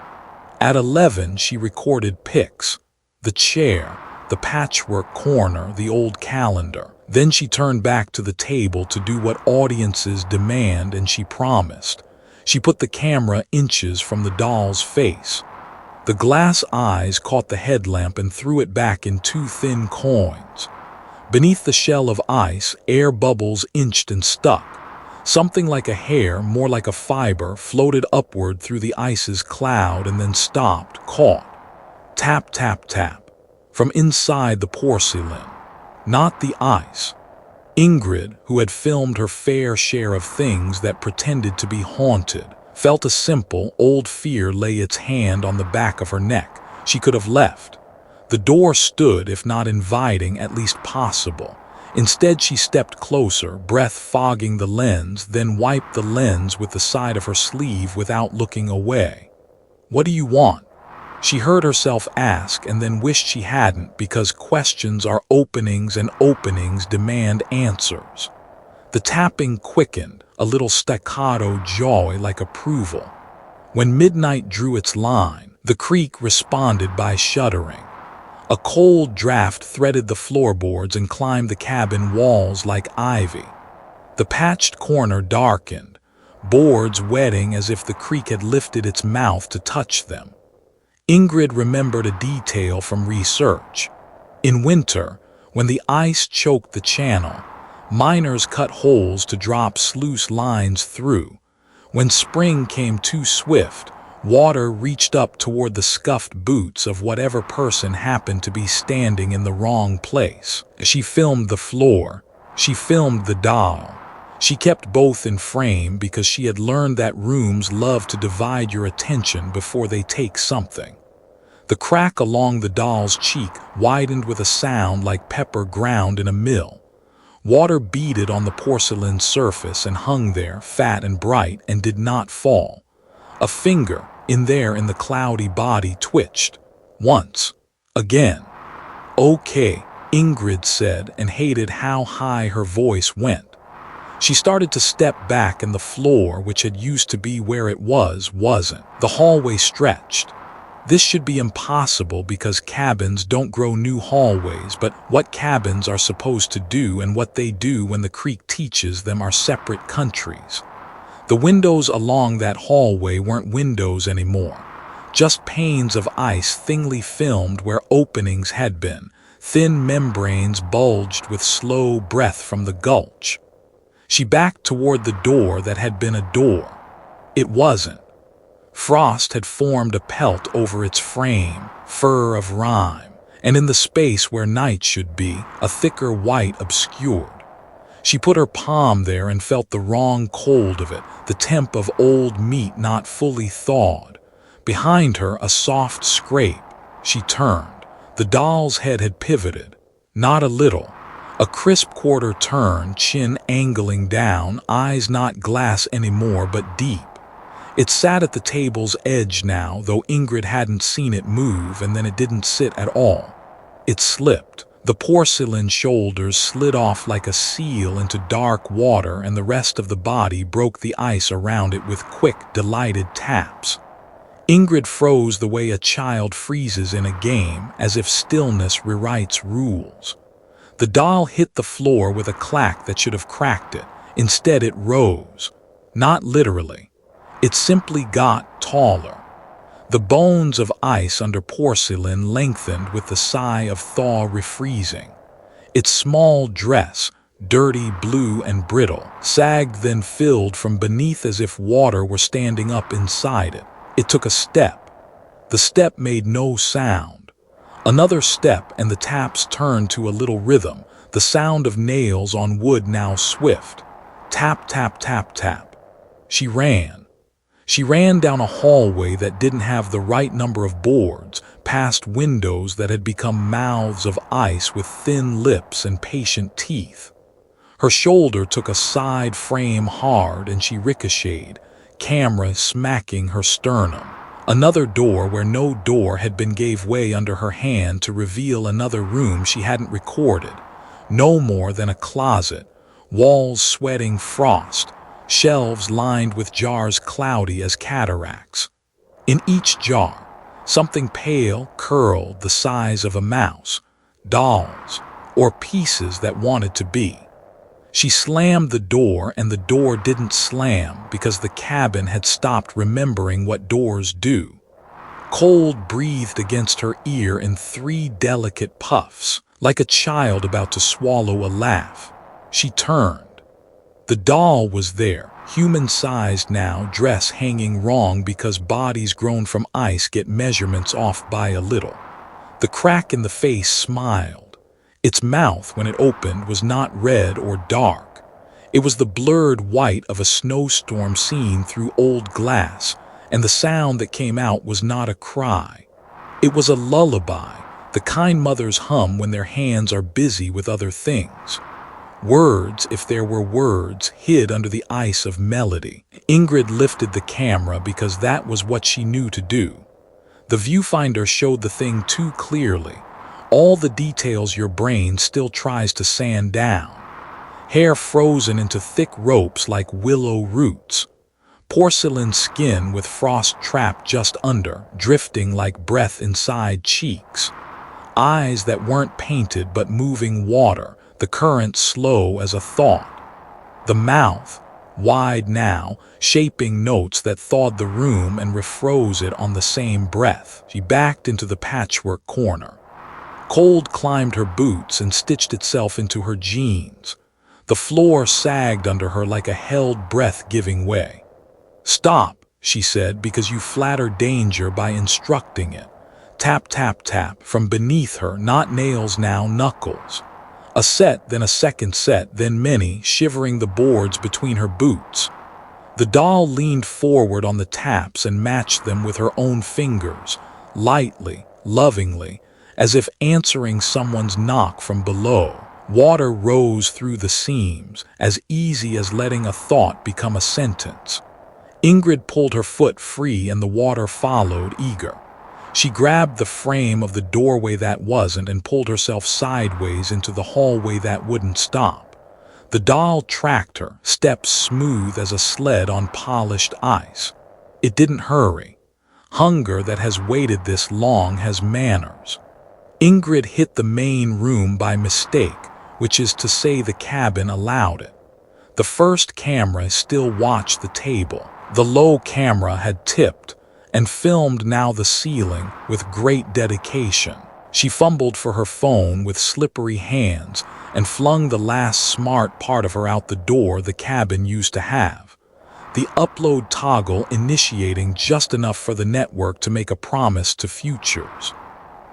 At 11, she recorded pics. The chair, the patchwork corner, the old calendar. Then she turned back to the table to do what audiences demand, and she promised. She put the camera inches from the doll's face. The glass eyes caught the headlamp and threw it back in two thin coins. Beneath the shell of ice, air bubbles inched and stuck. Something like a hair, more like a fiber, floated upward through the ice's cloud and then stopped, caught. Tap, tap, tap. From inside the porcelain. Not the ice. Ingrid, who had filmed her fair share of things that pretended to be haunted, felt a simple, old fear lay its hand on the back of her neck. She could have left. The door stood, if not inviting, at least possible. Instead, she stepped closer, breath fogging the lens, then wiped the lens with the side of her sleeve without looking away. "What do you want?" She heard herself ask and then wished she hadn't, because questions are openings and openings demand answers. The tapping quickened, a little staccato joy like approval. When midnight drew its line, the creek responded by shuddering. A cold draft threaded the floorboards and climbed the cabin walls like ivy. The patched corner darkened, boards wetting as if the creek had lifted its mouth to touch them. Ingrid remembered a detail from research. In winter, when the ice choked the channel, miners cut holes to drop sluice lines through. When spring came too swift, water reached up toward the scuffed boots of whatever person happened to be standing in the wrong place. She filmed the floor. She filmed the doll. She kept both in frame because she had learned that rooms love to divide your attention before they take something. The crack along the doll's cheek widened with a sound like pepper ground in a mill. Water beaded on the porcelain surface and hung there, fat and bright, and did not fall. A finger, in the cloudy body, twitched. Once. Again. "Okay," Ingrid said, and hated how high her voice went. She started to step back, and the floor, which had used to be where it was, wasn't. The hallway stretched. This should be impossible because cabins don't grow new hallways, but what cabins are supposed to do and what they do when the creek teaches them are separate countries. The windows along that hallway weren't windows anymore, just panes of ice thinly filmed where openings had been. Thin membranes bulged with slow breath from the gulch. She backed toward the door that had been a door. It wasn't. Frost had formed a pelt over its frame, fur of rime, and in the space where night should be, a thicker white obscured. She put her palm there and felt the wrong cold of it, the temp of old meat not fully thawed. Behind her, a soft scrape. She turned. The doll's head had pivoted, not a little. A crisp quarter turn, chin angling down, eyes not glass anymore but deep. It sat at the table's edge now, though Ingrid hadn't seen it move, and then it didn't sit at all. It slipped. The porcelain shoulders slid off like a seal into dark water, and the rest of the body broke the ice around it with quick, delighted taps. Ingrid froze the way a child freezes in a game, as if stillness rewrites rules. The doll hit the floor with a clack that should have cracked it. Instead, it rose. Not literally. It simply got taller. The bones of ice under porcelain lengthened with the sigh of thaw refreezing. Its small dress, dirty blue and brittle, sagged then filled from beneath as if water were standing up inside it. It took a step. The step made no sound. Another step and the taps turned to a little rhythm, the sound of nails on wood now swift. Tap, tap, tap, tap. She ran. She ran down a hallway that didn't have the right number of boards, past windows that had become mouths of ice with thin lips and patient teeth. Her shoulder took a side frame hard and she ricocheted, camera smacking her sternum. Another door where no door had been gave way under her hand to reveal another room she hadn't recorded. No more than a closet, walls sweating frost, shelves lined with jars cloudy as cataracts. In each jar, something pale curled the size of a mouse, dolls, or pieces that wanted to be. She slammed the door, and the door didn't slam because the cabin had stopped remembering what doors do. Cold breathed against her ear in 3 delicate puffs, like a child about to swallow a laugh. She turned. The doll was there, human-sized now, dress hanging wrong because bodies grown from ice get measurements off by a little. The crack in the face smiled. Its mouth, when it opened, was not red or dark. It was the blurred white of a snowstorm seen through old glass, and the sound that came out was not a cry. It was a lullaby, the kind mothers hum when their hands are busy with other things. Words, if there were words, hid under the ice of melody. Ingrid lifted the camera because that was what she knew to do. The viewfinder showed the thing too clearly. All the details your brain still tries to sand down. Hair frozen into thick ropes like willow roots. Porcelain skin with frost trapped just under, drifting like breath inside cheeks. Eyes that weren't painted but moving water, the current slow as a thought. The mouth, wide now, shaping notes that thawed the room and refroze it on the same breath. She backed into the patchwork corner. Cold climbed her boots and stitched itself into her jeans. The floor sagged under her like a held breath giving way. "Stop," she said, because you flatter danger by instructing it. Tap, tap, tap, from beneath her, not nails now, knuckles. A set, then a second set, then many, shivering the boards between her boots. The doll leaned forward on the taps and matched them with her own fingers, lightly, lovingly, as if answering someone's knock from below. Water rose through the seams, as easy as letting a thought become a sentence. Ingrid pulled her foot free and the water followed, eager. She grabbed the frame of the doorway that wasn't and pulled herself sideways into the hallway that wouldn't stop. The doll tracked her, steps smooth as a sled on polished ice. It didn't hurry. Hunger that has waited this long has manners. Ingrid hit the main room by mistake, which is to say the cabin allowed it. The first camera still watched the table. The low camera had tipped and filmed now the ceiling with great dedication. She fumbled for her phone with slippery hands and flung the last smart part of her out the door the cabin used to have. The upload toggle initiating just enough for the network to make a promise to futures.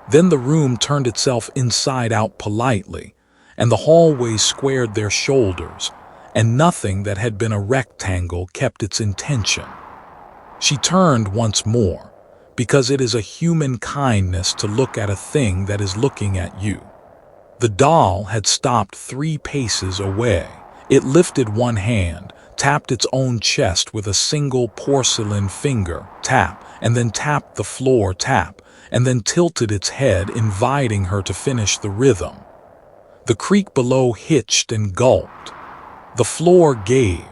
Then the room turned itself inside out politely, and the hallways squared their shoulders, and nothing that had been a rectangle kept its intention. She turned once more, because it is a human kindness to look at a thing that is looking at you. The doll had stopped 3 paces away. It lifted one hand, tapped its own chest with a single porcelain finger, tap, and then tapped the floor, tap, and then tilted its head, inviting her to finish the rhythm. The creak below hitched and gulped. The floor gave.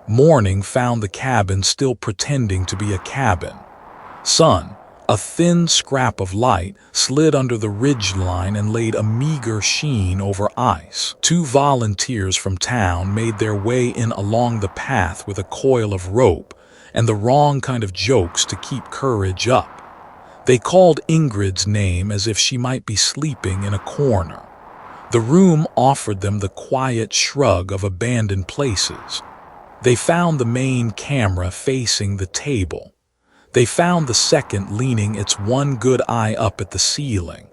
Morning found the cabin still pretending to be a cabin. Sun, a thin scrap of light, slid under the ridgeline and laid a meager sheen over ice. 2 volunteers from town made their way in along the path with a coil of rope and the wrong kind of jokes to keep courage up. They called Ingrid's name as if she might be sleeping in a corner. The room offered them the quiet shrug of abandoned places. They found the main camera facing the table. They found the second leaning its one good eye up at the ceiling.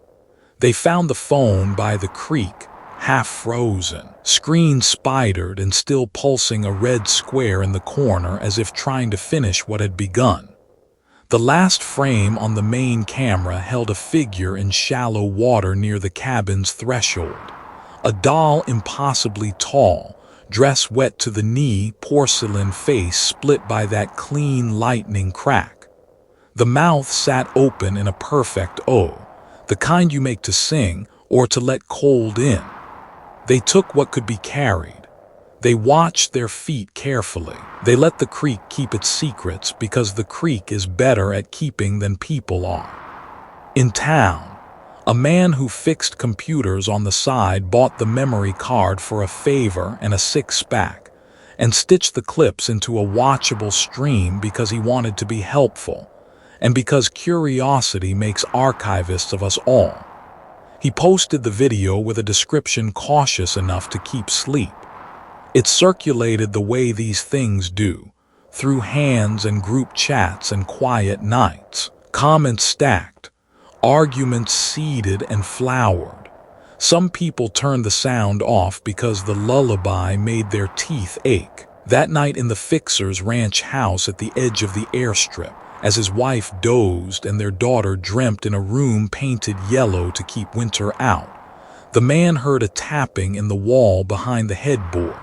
They found the phone by the creek, half frozen, screen spidered and still pulsing a red square in the corner as if trying to finish what had begun. The last frame on the main camera held a figure in shallow water near the cabin's threshold. A doll impossibly tall, dress wet to the knee, porcelain face split by that clean lightning crack. The mouth sat open in a perfect O, the kind you make to sing or to let cold in. They took what could be carried. They watched their feet carefully. They let the creek keep its secrets because the creek is better at keeping than people are. In town, a man who fixed computers on the side bought the memory card for a favor and a 6-pack and stitched the clips into a watchable stream because he wanted to be helpful and because curiosity makes archivists of us all. He posted the video with a description cautious enough to keep sleep. It circulated the way these things do, through hands and group chats and quiet nights. Comments stacked, arguments seeded and flowered. Some people turned the sound off because the lullaby made their teeth ache. That night in the fixer's ranch house at the edge of the airstrip, as his wife dozed and their daughter dreamt in a room painted yellow to keep winter out, the man heard a tapping in the wall behind the headboard.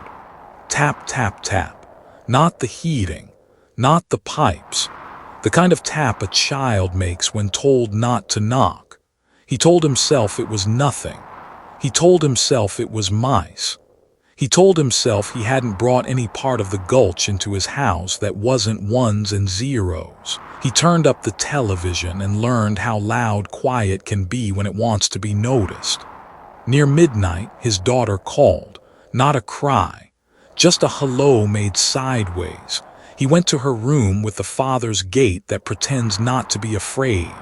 Tap, tap, tap. Not the heating, not the pipes. The kind of tap a child makes when told not to knock. He told himself it was nothing. He told himself it was mice. He told himself he hadn't brought any part of the gulch into his house that wasn't ones and zeros. He turned up the television and learned how loud quiet can be when it wants to be noticed. Near midnight, his daughter called, not a cry, just a hello made sideways. He went to her room with the father's gait that pretends not to be afraid.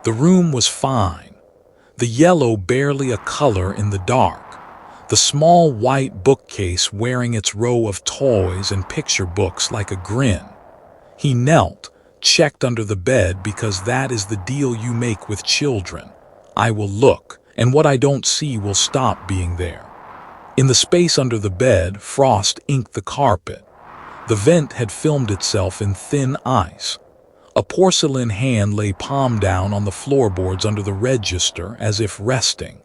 The room was fine. The yellow barely a color in the dark. The small white bookcase wearing its row of toys and picture books like a grin. He knelt, checked under the bed because that is the deal you make with children. I will look, and what I don't see will stop being there. In the space under the bed, frost inked the carpet. The vent had filmed itself in thin ice. A porcelain hand lay palm down on the floorboards under the register as if resting.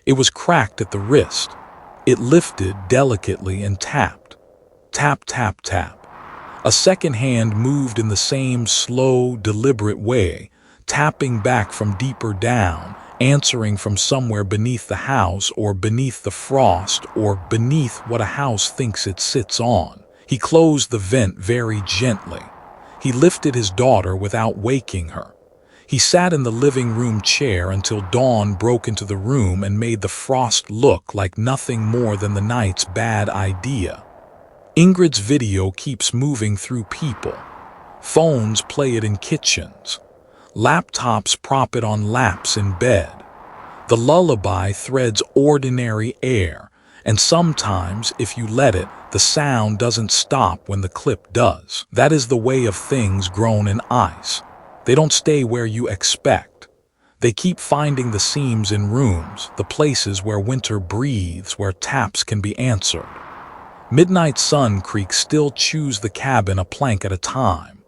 It was cracked at the wrist. It lifted delicately and tapped. Tap, tap, tap. A second hand moved in the same slow, deliberate way, tapping back from deeper down, answering from somewhere beneath the house or beneath the frost or beneath what a house thinks it sits on. He closed the vent very gently. He lifted his daughter without waking her. He sat in the living room chair until dawn broke into the room and made the frost look like nothing more than the night's bad idea. Ingrid's video keeps moving through people. Phones play it in kitchens. Laptops prop it on laps in bed. The lullaby threads ordinary air, and sometimes, if you let it, the sound doesn't stop when the clip does. That is the way of things grown in ice. They don't stay where you expect. They keep finding the seams in rooms, the places where winter breathes, where taps can be answered. Midnight Sun Creek still chews the cabin a plank at a time.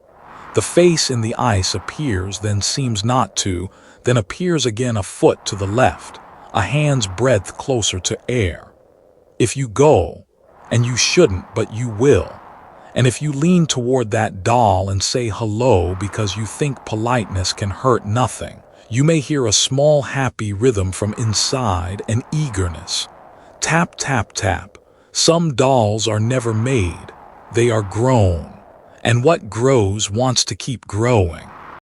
The face in the ice appears, then seems not to, then appears again a foot to the left, a hand's breadth closer to air. If you go, and you shouldn't, but you will, and if you lean toward that doll and say hello because you think politeness can hurt nothing, you may hear a small happy rhythm from inside, an eagerness. Tap, tap, tap. Some dolls are never made. They are grown. And what grows wants to keep growing.